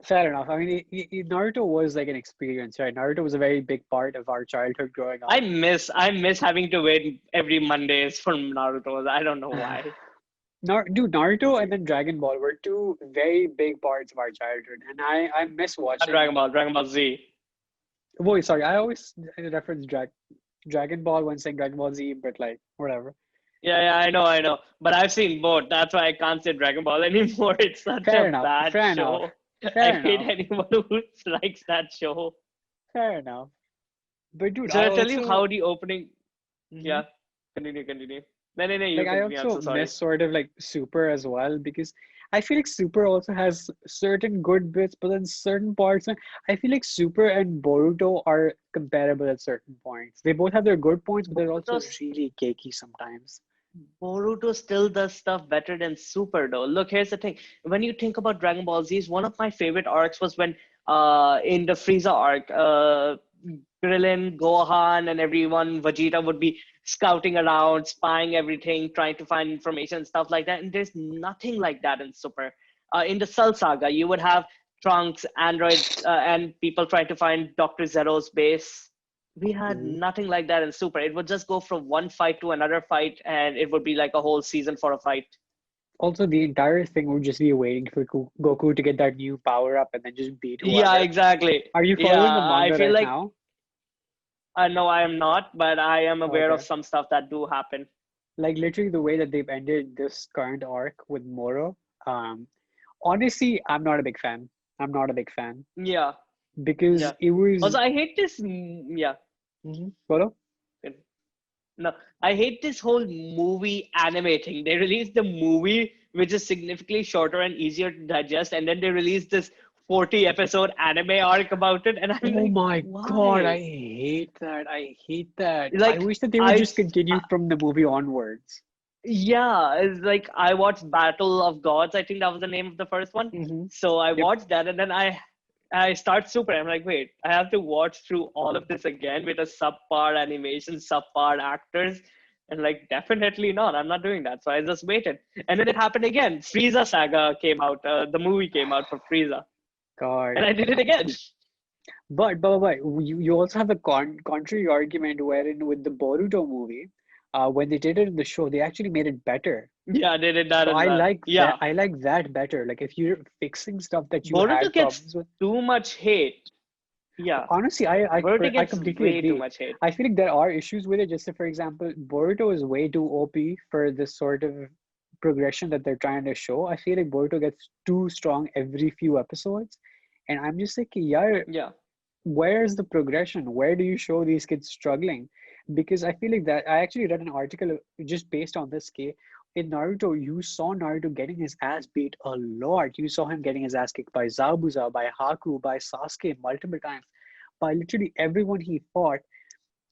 Fair enough. I mean, Naruto was like an experience, right? Naruto was a very big part of our childhood growing up. I miss having to wait every Mondays for Naruto. I don't know why. Dude, Naruto and then Dragon Ball were two very big parts of our childhood, and I miss watching. Dragon Ball Z. Boy, sorry, I always reference Dragon Ball when saying Dragon Ball Z, but like whatever. Yeah, I know. But I've seen both. That's why I can't say Dragon Ball anymore. It's such Fair a enough. bad Fair enough. show. I Fair hate enough. anyone who likes that show. Fair enough. But dude, So I I tell you also how the opening. Mhm. Yeah, continue. No, you Like I continue. I'm also so sorry. miss sort of like Super as well because I feel like Super also has certain good bits, but then certain parts, I feel like Super and Boruto are comparable at certain points. They both have their good points, but they're also Boruto, really cakey sometimes. Boruto still does stuff better than Super though. Look, here's the thing. When you think about Dragon Ball Z, one of my favorite arcs was when in the Frieza arc, Krillin, Gohan, and everyone, Vegeta would be scouting around, spying everything, trying to find information, stuff like that. And there's nothing like that in Super. In the Cell Saga, you would have Trunks, androids, and people trying to find Dr. Zero's base. We had Mhm. nothing like that in Super. It would just go from one fight to another fight, and it would be like a whole season for a fight. Also, the entire thing would just be waiting for Goku to get that new power up and then just beat Yeah, whoever. exactly. Are you Yeah, following the I manga feel right like now? no, I am not, but I am aware of Okay. some stuff that do happen. Like literally the way that they've ended this current arc with Moro. Um, Honestly, I'm not a big fan. I'm not a big fan Yeah, because yeah. it was. Also, I hate this. Yeah. Follow? No, I hate this whole movie animating. They released the movie, which is significantly shorter and easier to digest, and then they released this 40 episode anime arc about it. And I'm Oh like, my God, I why? hate that. I hate that. I Like, wish that they would I, just continue from the movie onwards. yeah, it's like I watched Battle of Gods. I think that was the name of the first one. Mm-hmm. So I Yep. watched that, and then I start Super. I'm like, wait, I have to watch through all of this again with a subpar animation, subpar actors, and like definitely not. I'm not doing that. So I just waited, and then it happened again. Frieza Saga came out. The movie came out for Frieza, God. and I did it again. But you also have the contrary argument wherein with the Boruto movie, when they did it in the show, they actually made it better. Yeah, they did that So as well. Yeah, I like that better. Like if you're fixing stuff that you Boruto had gets problems with. too much hate. Yeah, Honestly, Boruto I gets completely way too agree. much hate. I feel like there are issues with it. Just say, for example, Boruto is way too OP for this sort of progression that they're trying to show. I feel like Boruto gets too strong every few episodes, and I'm just like, yeah, Yeah, where's the progression? Where do you show these kids struggling? Because I feel like that I actually read an article just based on this case. In Naruto, you saw Naruto getting his ass beat a lot. You saw him getting his ass kicked by Zabuza, by Haku, by Sasuke multiple times, by literally everyone he fought.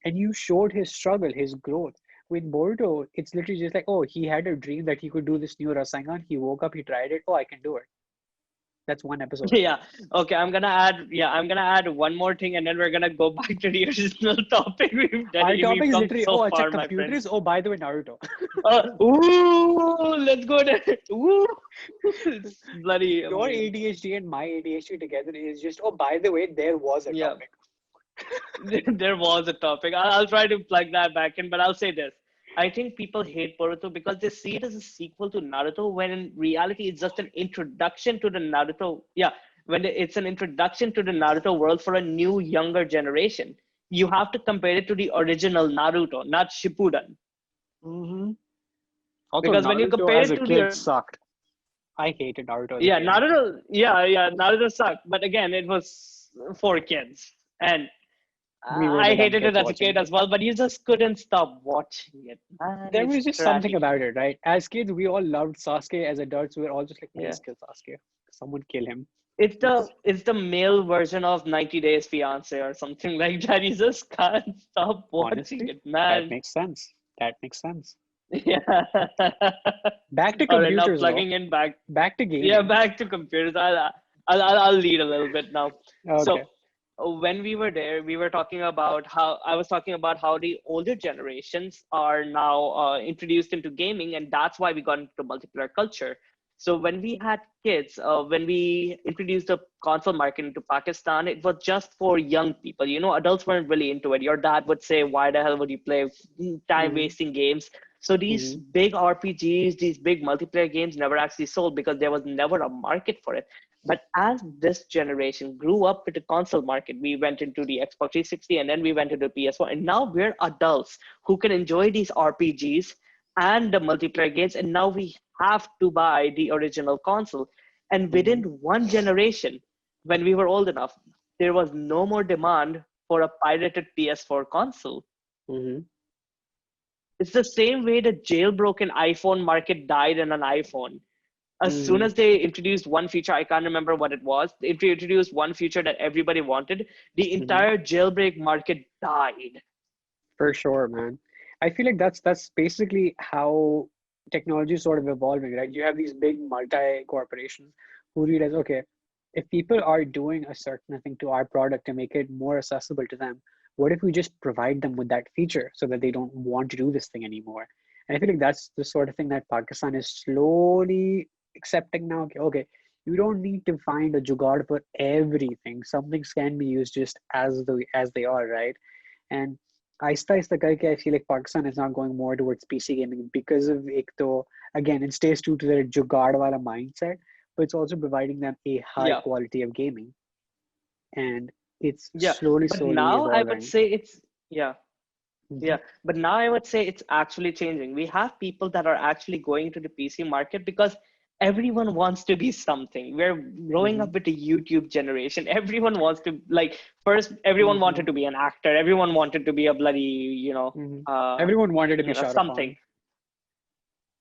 And you showed his struggle, his growth. With Boruto, it's literally just like, oh, he had a dream that he could do this new Rasengan. He woke up, he tried it. Oh, I can do it. That's one episode. yeah. Okay, I'm gonna add. Yeah, I'm gonna add one more thing, and then we're gonna go back to the original topic. Our topic We've is come literally, so oh, it's a far, my friend. computers. Oh, by the way, Naruto. Ooh, let's go to ooh. It's bloody Your amazing. ADHD and my ADHD together is just, oh, by the way, there was a Yeah, topic. there was a topic. I'll try to plug that back in, but I'll say this. I think people hate Boruto because they see it as a sequel to Naruto, when in reality it's just an introduction to the Naruto. Yeah, when it's an introduction to the Naruto world for a new, younger generation. You have to compare it to the original Naruto, not Shippuden. Hmm. Also, Because when you Naruto compare as it a to the kid sucked. I hated Naruto as a yeah, kid. Naruto, yeah, Naruto sucked. But again, it was for kids, and We were I the dumb hated it kids as a watching kid it. as well. But you just couldn't stop watching it, man. There It's was just something tragic. about it, right? As kids, we all loved Sasuke. As adults, we were all just like, Yeah, please kill Sasuke. Someone kill him. it's the male version of 90 Days Fiance or something like that. You just can't stop watching Honestly, it, that man. makes sense. That makes sense. Yeah. Back to All right, now computers, though. plugging in back. Back to Yeah, gaming. back to computers. I'll lead a little bit now. So Okay. when we were there, we were talking about how I was talking about how the older generations are now introduced into gaming, and that's why we got into multiplayer culture. So when we had kids, when we introduced the console market into Pakistan, it was just for young people. You know, adults weren't really into it. Your dad would say, "Why the hell would you play time Hmm. wasting games?" So these Hmm. big RPGs, these big multiplayer games never actually sold because there was never a market for it. But as this generation grew up with the console market, we went into the Xbox 360 and then we went to the PS4. And now we're adults who can enjoy these RPGs and the multiplayer games. And now we have to buy the original console. And Hmm. within one generation, when we were old enough, there was no more demand for a pirated PS4 console. Hmm. It's the same way the jailbroken iPhone market died in an iPhone. As soon Hmm. as they introduced one feature, I can't remember what it was. They introduced one feature that everybody wanted. The Hmm. entire jailbreak market died. For sure, man. I feel like that's basically how technology is sort of evolving, right? You have these big multi corporations who realize, okay, if people are doing a certain thing to our product to make it more accessible to them, what if we just provide them with that feature so that they don't want to do this thing anymore? And I feel like that's the sort of thing that Pakistan is slowly accepting now. Okay, okay, you don't need to find a jugaad for everything. Some things can be used just as they are, right? And Aahista Aahista करके I feel like Pakistan is now going more towards PC gaming because of एक तो again it stays true to their जुगाड़ वाला mindset, but it's also providing them a high Yeah, quality of gaming, and it's yeah. But slowly now I would evolving. say it's yeah. Hmm. Yeah, but now I would say it's actually changing. We have people that are actually going to the PC market because everyone wants to be something. We're growing Hmm. up with a YouTube generation. Everyone wants to like first everyone wanted Hmm. to be an actor. Everyone wanted to be a bloody, Hmm. Everyone wanted to be Shah Rukh something. Khan.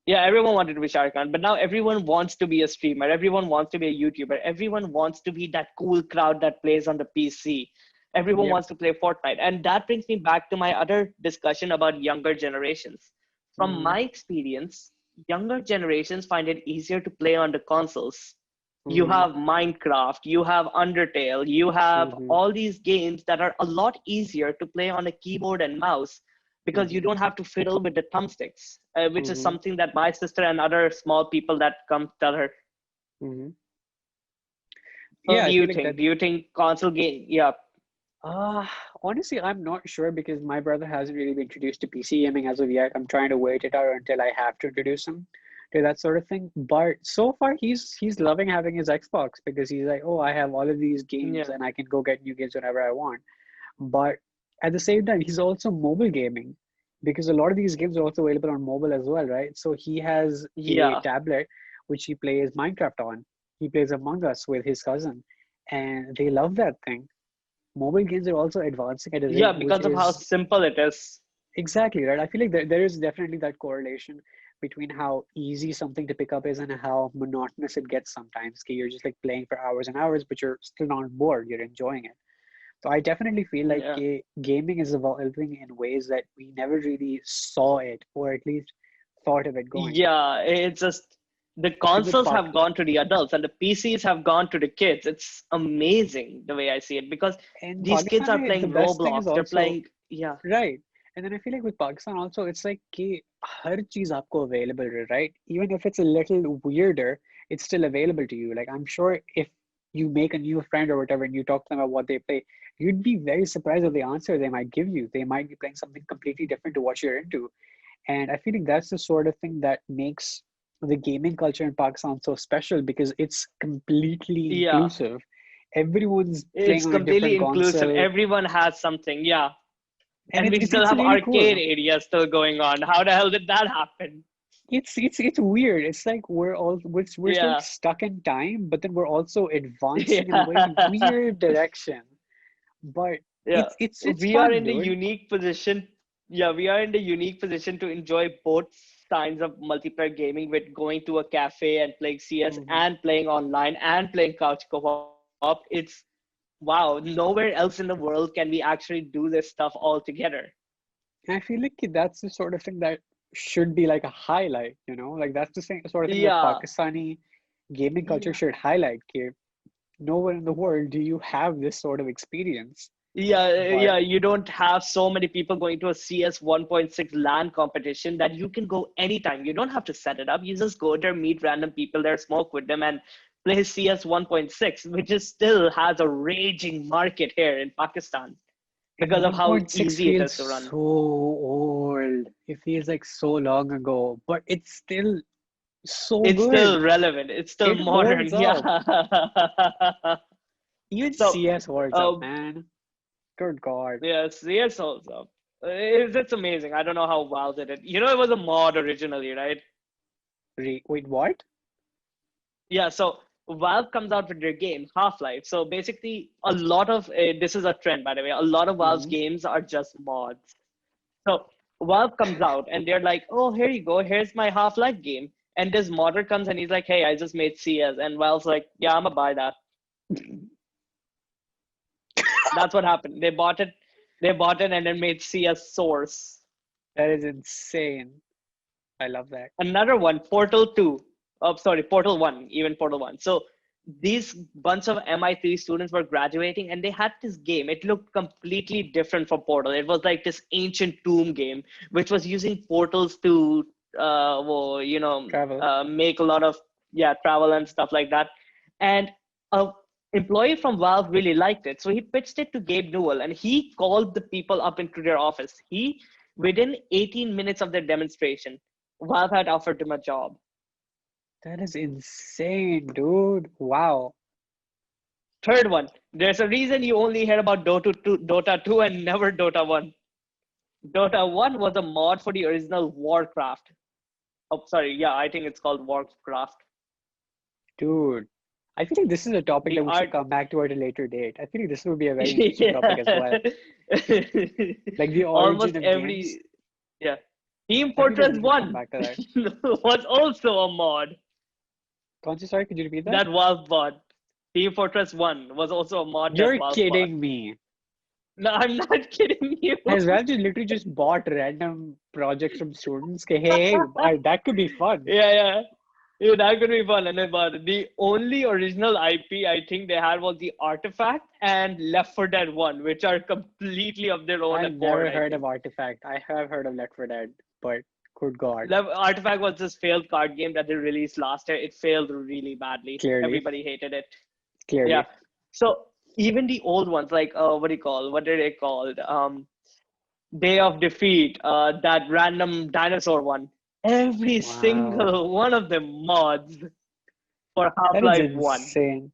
Yeah, everyone wanted to be Shah Rukh Khan, but now everyone wants to be a streamer. Everyone wants to be a YouTuber. Everyone wants to be that cool crowd that plays on the PC. Everyone Yep. wants to play Fortnite. And that brings me back to my other discussion about younger generations. From Hmm. my experience, younger generations find it easier to play on the consoles. You Hmm. have Minecraft, you have Undertale, you have Hmm. all these games that are a lot easier to play on a keyboard and mouse because you Hmm. don't have to fiddle with the thumbsticks, which is Hmm. something that my sister and other small people that come tell her. Hmm. So Yeah, I feel like that. do you think console game? Yeah, Uh, Honestly, I'm not sure because my brother hasn't really been introduced to PC gaming as of yet. I'm trying to wait it out until I have to introduce him to that sort of thing. But so far, he's loving having his Xbox because he's like, oh, I have all of these games yeah, and I can go get new games whenever I want. But at the same time, he's also mobile gaming because a lot of these games are also available on mobile as well, right? So he has a yeah, tablet which he plays Minecraft on. He plays Among Us with his cousin, and they love that thing. Mobile games are also advancing at a yeah, rate which because of how is simple it is. exactly right. I feel like there is definitely that correlation between how easy something to pick up is and how monotonous it gets sometimes. Okay, you're just like playing for hours and hours, but you're still not bored. You're enjoying it. So I definitely feel like Yeah, gaming is evolving in ways that we never really saw it, or at least thought of it going. yeah, it's just the And with consoles have Pak gone to the adults and the PCs have gone to the kids. It's amazing the way I see it because in these kids are Pakistan, the playing best thing is Roblox. They're also playing, yeah, right. And then I feel like with Pakistan also, it's like कि हर चीज आपको available है, right? Even if it's a little weirder, it's still available to you. Like I'm sure if you make a new friend or whatever and you talk to them about what they play, you'd be very surprised of the answer they might give you. They might be playing something completely different to what you're into. And I feel like that's the sort of thing that makes the gaming culture in Pakistan so special because it's completely yeah. inclusive. Everyone's playing It's on a completely different inclusive. console, Everyone has something, yeah. and And we still it's have really arcade cool. areas still going on. How the hell did that happen? It's weird. It's like we're still Yeah, stuck in time, but then we're also advancing in a very yeah, weird direction. But yeah. it's We are fun, in the dude. unique position. Yeah, we are in the unique position to enjoy both kinds of multiplayer gaming with going to a cafe and playing CS Hmm. and playing online and playing couch co-op. It's wow. Nowhere else in the world can we actually do this stuff all together. And I feel like that's the sort of thing that should be like a highlight, you know? Like that's the sort of thing that Yeah. Pakistani gaming culture Yeah. should highlight. कि nowhere in the world do you have this sort of experience. But Yeah, you don't have so many people going to a CS 1.6 LAN competition that you can go anytime. You don't have to set it up. You just go there, meet random people there, smoke with them, and play CS 1.6, which is still has a raging market here in Pakistan and because of how 1.6 easy it feels is to run. so old. It feels like so long ago, but it's still so It's good. still relevant. It's still It holds modern. Yeah. up. Even So, CS holds up, uh, man. Good God. yeah, CS also. It's amazing. I don't know how well they did. You know, it was a mod originally, right? Wait, what? Yeah, so Valve comes out with their game Half-Life. So basically, a lot of this is a trend, by the way. A lot of Valve's Hmm. games are just mods. So Valve comes out and they're like, "Oh, here you go. Here's my Half-Life game." And this modder comes and he's like, "Hey, I just made CS." And Valve's like, "Yeah, I'm gonna buy that." That's what happened. They bought it, and then made CS Source. That is insane. I love that. Another one, Portal 2. Oh, sorry, Portal 1, even Portal 1. So these bunch of MI3 students were graduating and they had this game. It looked completely different from Portal. It was like this ancient tomb game, which was using portals to, well, Travel. make a lot of, yeah, travel and stuff like that. And a employee from Valve really liked it. So he pitched it to Gabe Newell and he called the people up into their office. Within 18 minutes of their demonstration, Valve had offered him a job. That is insane, dude. Wow. Third one, there's a reason you only hear about Dota 2 and never Dota 1. Dota 1 was a mod for the original Warcraft. Oh, sorry. Yeah, I think it's called Warcraft. Dude, I feel like this is a topic The that we should art. come back to at a later date. I feel like this would be a very interesting topic as well. Like the Almost origin of every. games. Yeah. Team I feel like Fortress we need to come 1 back to that. was also a mod. Sorry, could you repeat that? That Valve bought. Team Fortress 1 was also a mod that You're Valve bought. kidding me. No, I'm not kidding you. Has Valve just literally just bought random projects from students? Okay, hey, that could be fun. Yeah, that could be fun. And but the only original IP I think they had was the Artifact and Left 4 Dead 1, which are completely of their own I've accord. never heard of Artifact. I have heard of Left 4 Dead, but good God. Artifact was this failed card game that they released last year. It failed really badly. Clearly. Everybody hated it. Clearly. Yeah. So even the old ones, like what are they called? Day of Defeat, that random dinosaur one. Every single one of them mods for That is Half-Life 1. insane.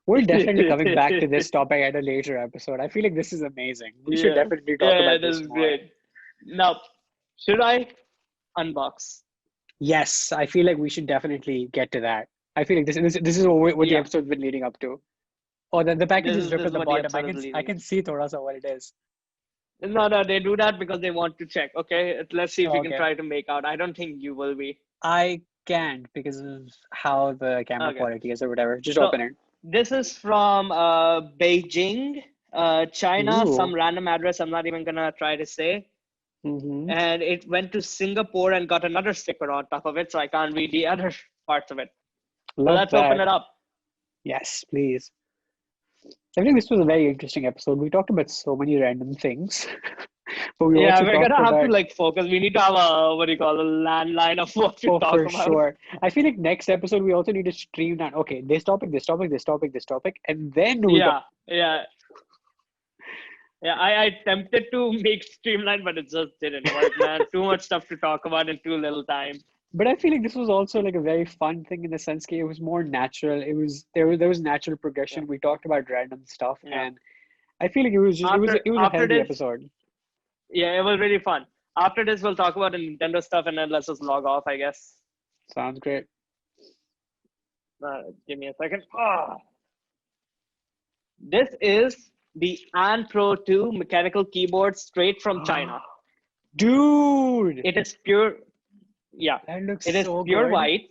We're definitely coming back to this topic at a later episode. I feel like this is amazing. We should definitely talk about this more. Great. Now, should I unbox? Yes, I feel like we should definitely get to that. I feel like this is what the episode's been leading up to. Oh, the package is ripped at the bottom. I can see Thora what it is. No, they do that because they want to check. Okay, let's see if we can try to make out. I don't think you will be. I can't because of how the camera quality is or whatever. Just open it. This is from Beijing, China, some random address I'm not even gonna try to say. And it went to Singapore and got another sticker on top of it, so I can't read the other parts of it. So let's open it up. Yes, please. I think this was a very interesting episode. We talked about so many random things. But we're gonna have to like focus. We need to have a landline of what to talk about. For sure. I feel like next episode we also need to streamline. Okay, this topic, and then I attempted to make streamline, but it just didn't work, man. Too much stuff to talk about in too little time. But I feel like this was also like a very fun thing in the sense that it was more natural. There was natural progression. Yeah. We talked about random stuff, and I feel like it was a healthy episode. Yeah, it was really fun. After this, we'll talk about the Nintendo stuff, and then let's just log off, I guess. Sounds great. Give me a second. This is the An Pro 2 mechanical keyboard straight from China. Dude! It is pure. Yeah, that looks it is so pure good. White.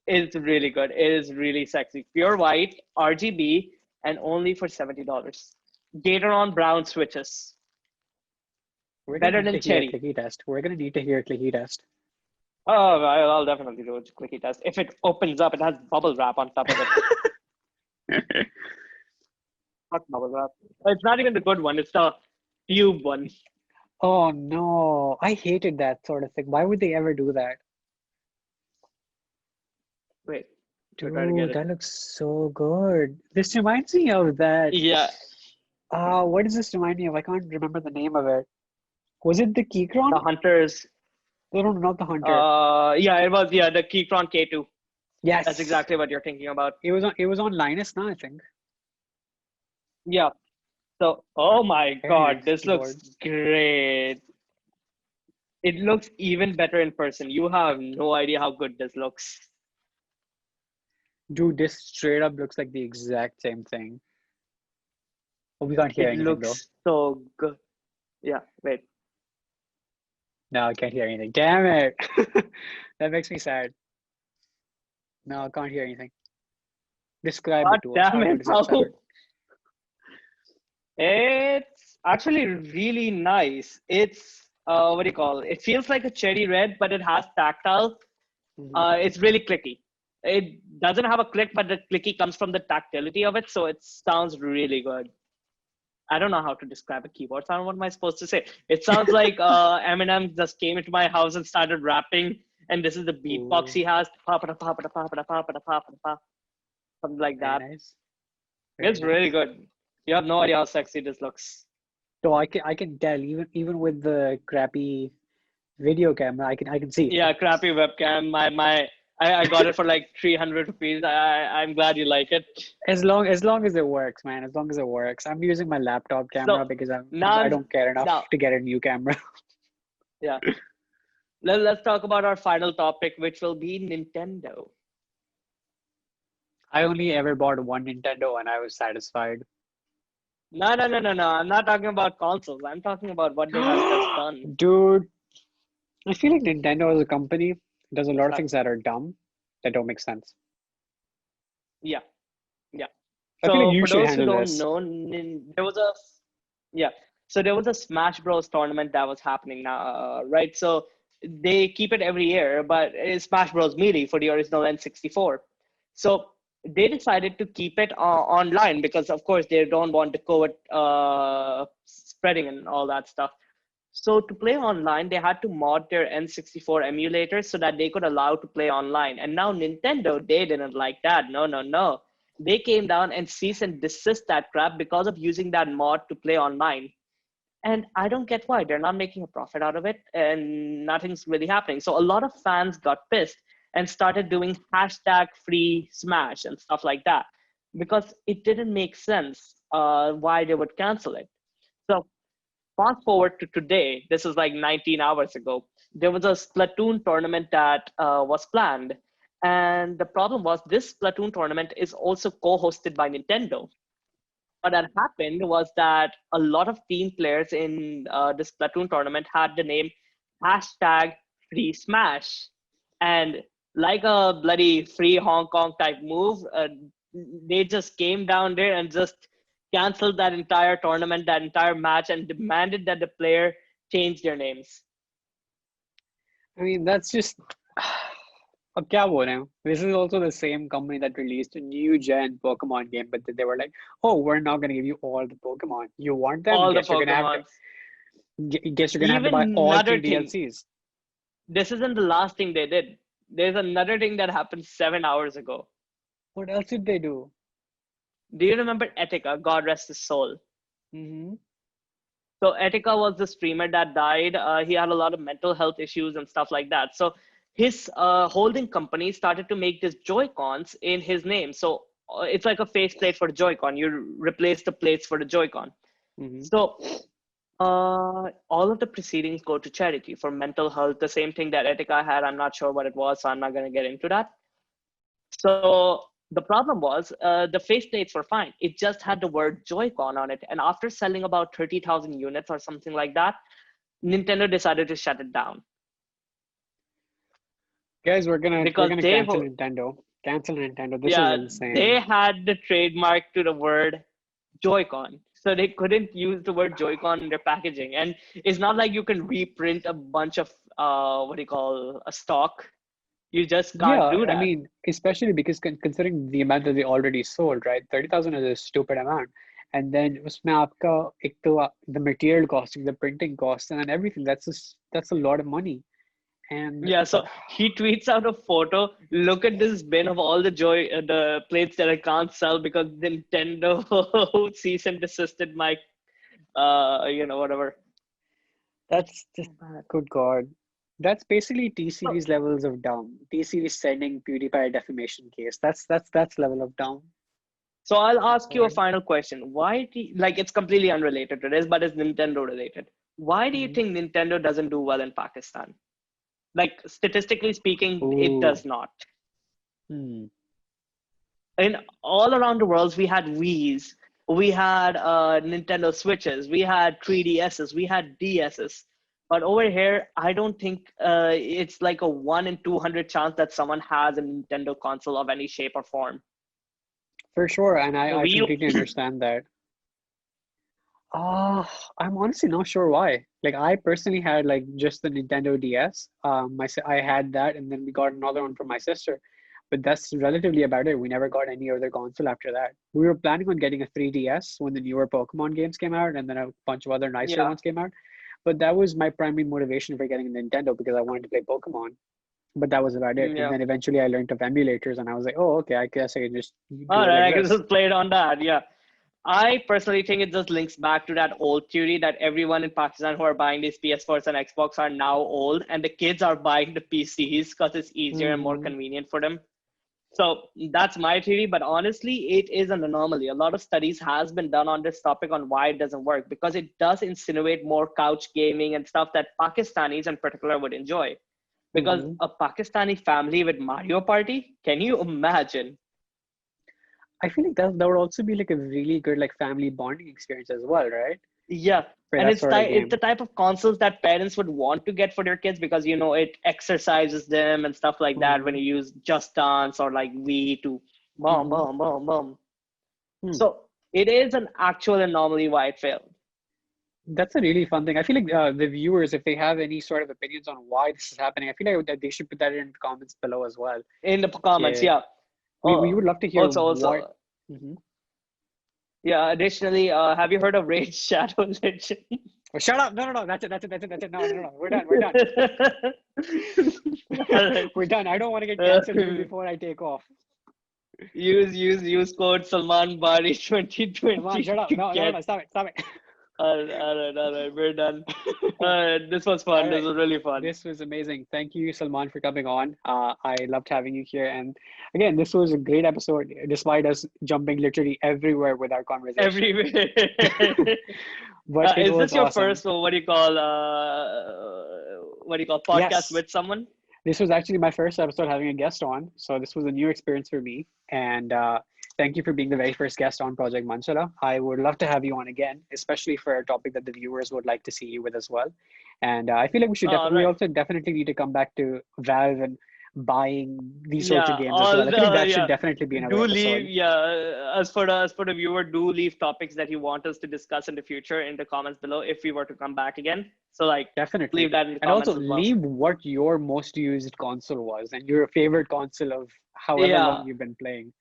It's really good. It is really sexy. Pure white, RGB, and only for $70. Gateron brown switches. Better than cherry. Clicky test. We're gonna need to hear a clicky test. Oh, I'll definitely do a clicky test. If it opens up, it has bubble wrap on top of it. Not bubble wrap. It's not even the good one. It's the tube one. Oh no! I hated that sort of thing. Why would they ever do that? Wait. Dude, that looks so good. This reminds me of that. Yeah. What does this remind me of? I can't remember the name of it. Was it the Keychron? The Hunters. No, not the Hunter. Yeah, it was. Yeah, the Keychron K2. Yes. That's exactly what you're thinking about. It was on Linus now, I think. Yeah. So, oh my God, this looks great. It looks even better in person. You have no idea how good this looks. Dude, this straight up looks like the exact same thing. Oh, we can't hear anything though. It looks so good. Yeah, wait. No, I can't hear anything. Damn it. That makes me sad. No, I can't hear anything. Describe it to us. Damn it. It's actually really nice. It's what do you call it? It feels like a cherry red, but it has tactile. It's really clicky. It doesn't have a click, but the clicky comes from the tactility of it, so it sounds really good. I don't know how to describe a keyboard sound. What am I supposed to say? It sounds like Eminem just came into my house and started rapping, and this is the beatbox he has. Something like that. Nice. very It's really nice. good. You have no idea how sexy this looks. So I can tell even with the crappy video camera, I can see. Yeah, crappy webcam. I got it for like 300 rupees. I'm glad you like it. As long as it works, man. As long as it works. I'm using my laptop So camera because I now, don't care enough now, to get a new camera. yeah. Let's talk about our final topic, which will be Nintendo. I only ever bought one Nintendo and I was satisfied. No, no, no, no, no. I'm not talking about consoles. I'm talking about what they have just done. Dude, I feel like Nintendo as a company does a lot of Uh, things that are dumb that don't make sense. yeah, yeah. I feel like So you for should those who handle don't this. know, there was a yeah. So there was a Smash Bros tournament that was happening now, right? So they keep it every year, but it's Smash Bros Melee for the original N64. So they decided to keep it online because, of course, they don't want the COVID spreading and all that stuff. So to play online, they had to mod their N64 emulators so that they could allow to play online. And now Nintendo, they didn't like that. No, no, no. They came down and cease and desist that crap because of using that mod to play online. And I don't get why they're not making a profit out of it and nothing's really happening. So a lot of fans got pissed and started doing hashtag free smash and stuff like that because it didn't make sense why they would cancel it. So fast forward to today, this is like 19 hours ago, there was a Splatoon tournament that was planned. And the problem was this Splatoon tournament is also co-hosted by Nintendo. What had happened was that a lot of team players in this Splatoon tournament had the name hashtag free smash. And like a bloody free Hong Kong type move, they just came down there and just canceled that entire tournament, that entire match, and demanded that the player change their names. I mean, that's just अब क्या बोले हम? This is also the same company that released a new gen Pokemon game, but they were like, "Oh, we're not gonna give you all the Pokemon. You want them? All the Pokemons. Guess you're gonna have to buy Even all another three thing, DLCs." this isn't the last thing they did. There's another thing that happened 7 hours ago. What else did they do? Do you remember Etika? God rest his soul. Mm-hmm. So Etika was the streamer that died. He had a lot of mental health issues and stuff like that. So his holding company started to make these Joy-Cons in his name. So it's like a faceplate for the Joy-Con. You replace the plates for the Joy-Con. Mm-hmm. So all of the proceedings go to charity for mental health. The same thing that Etika had. I'm not sure what it was, so I'm not going to get into that. So the problem was the faceplates were fine. It just had the word Joy-Con on it. And after selling about 30,000 units or something like that, Nintendo decided to shut it down Guys, we're because gonna cancel Nintendo. Cancel Nintendo. This is yeah, insane. they had the trademark to the word Joy-Con. So they couldn't use the word Joy-Con in their packaging. And it's not like you can reprint a bunch of what do you call a stock. You just can't Yeah, do I that. mean, especially because considering the amount that they already sold, right? 30,000 is a stupid amount. And then उसमें आपका एक तो the material costing, the printing cost, and then everything. That's a lot of money. And Yeah, so he tweets out a photo. Look at this bin of all the plates that I can't sell because Nintendo cease and desisted my, whatever. that's just So bad. good God. That's basically T series levels of dumb. T series sending PewDiePie a defamation case. That's level of dumb. So I'll ask you a God. final question. Like it's completely unrelated to this, but it's Nintendo related. Why do you Mhm. think Nintendo doesn't do well in Pakistan? Like statistically speaking, it Ooh. does not. Hmm. In all around the world, we had Wii's, we had Nintendo Switches, we had 3DSs, we had DSs. But over here, I don't think it's like a 1 in 200 chance that someone has a Nintendo console of any shape or form. For sure, and The I Wii, completely understand that. Uh, I'm honestly not sure why. Like I personally had like just the Nintendo DS. I had that, and then we got another one from my sister. But that's relatively about it. We never got any other console after that. We were planning on getting a 3DS when the newer Pokemon games came out, and then a bunch of other nicer yeah. ones came out. But that was my primary motivation for getting a Nintendo because I wanted to play Pokemon. but that was about it. And Yeah. then eventually I learned of emulators, and I was like, oh, okay, I guess I can just do All it right, like I can this. just play it on that. Yeah. I personally think it just links back to that old theory that everyone in Pakistan who are buying these PS4s and Xbox are now old, and the kids are buying the PCs because it's easier and more Hmm. convenient for them. So that's my theory, but honestly, it is an anomaly. A lot of studies has been done on this topic on why it doesn't work because it does insinuate more couch gaming and stuff that Pakistanis in particular would enjoy. Because Hmm. a Pakistani family with Mario Party, can you imagine? I feel like that would also be like a really good like family bonding experience as well, right? Yeah, For and that it's sort of it's the game. type of consoles that parents would want to get for their kids because it exercises them and stuff like that when Hmm. you use Just Dance or like Wii to boom Hmm. boom boom boom. Hmm. So it is an actual anomaly why it failed. That's a really fun thing. I feel like the viewers, if they have any sort of opinions on why this is happening, I feel like that they should put that in the comments below as well. In the comments, Okay. yeah. We Oh, would love to hear what. also, Mhm. yeah. Additionally, have you heard of Raid Shadow Legend? Oh, shut up! No, no, no. That's it. That's it. That's it. That's it. No, no, no. We're done. We're done. All right. We're done. I don't want to get Uh, canceled even before I take off. use code Salman Bari Come on, 2020 shut up. to No, no, no, get. no. Stop it. Stop it. All right. We're done. This was All fun. This right. was really fun. This was amazing. Thank you, Salman, for coming on. I loved having you here. And again, this was a great episode, despite us jumping literally everywhere with our conversation. Everywhere. But it Is was this your awesome. first, what do you call, podcast Yes, with someone? this was actually my first episode having a guest on. So this was a new experience for me. And thank you for being the very first guest on Project Manchala. I would love to have you on again, especially for a topic that the viewers would like to see you with as well. And I feel like All we right. also definitely need to come back to Valve and buying these sorts of Yeah, games as well. all I feel like the that should yeah. definitely be another Do leave, episode. yeah. As for the viewer, do leave topics that you want us to discuss in the future in the comments below if we were to come back again. So like, leave Definitely. that in the And also comments as well. leave what your most used console was and your favorite console of however long Yeah. you've been playing.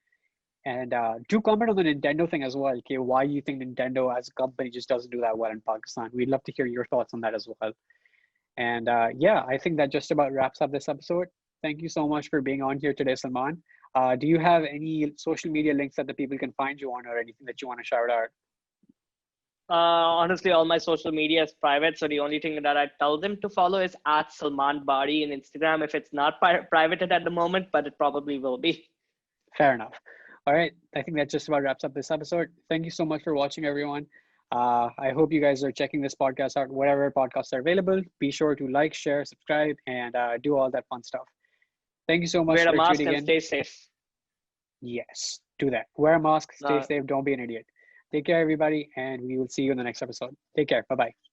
And do comment on the Nintendo thing as well. Okay, why you think Nintendo as a company just doesn't do that well in Pakistan? We'd love to hear your thoughts on that as well. And yeah, I think that just about wraps up this episode. Thank you so much for being on here today, Salman. Do you have any social media links that the people can find you on, or anything that you want to shout out? Honestly, all my social media is private, so the only thing that I tell them to follow is at Salman Bari in Instagram. If it's not privated at the moment, but it probably will be. Fair enough. All right, I think that just about wraps up this episode. Thank you so much for watching, everyone. I hope you guys are checking this podcast out, whatever podcasts are available. Be sure to like, share, subscribe, and do all that fun stuff. Thank you so much Wear a for mask tuning and in. stay safe. Yes, do that. Wear a mask, stay Uh, safe, don't be an idiot. Take care, everybody, and we will see you in the next episode. Take care. Bye bye.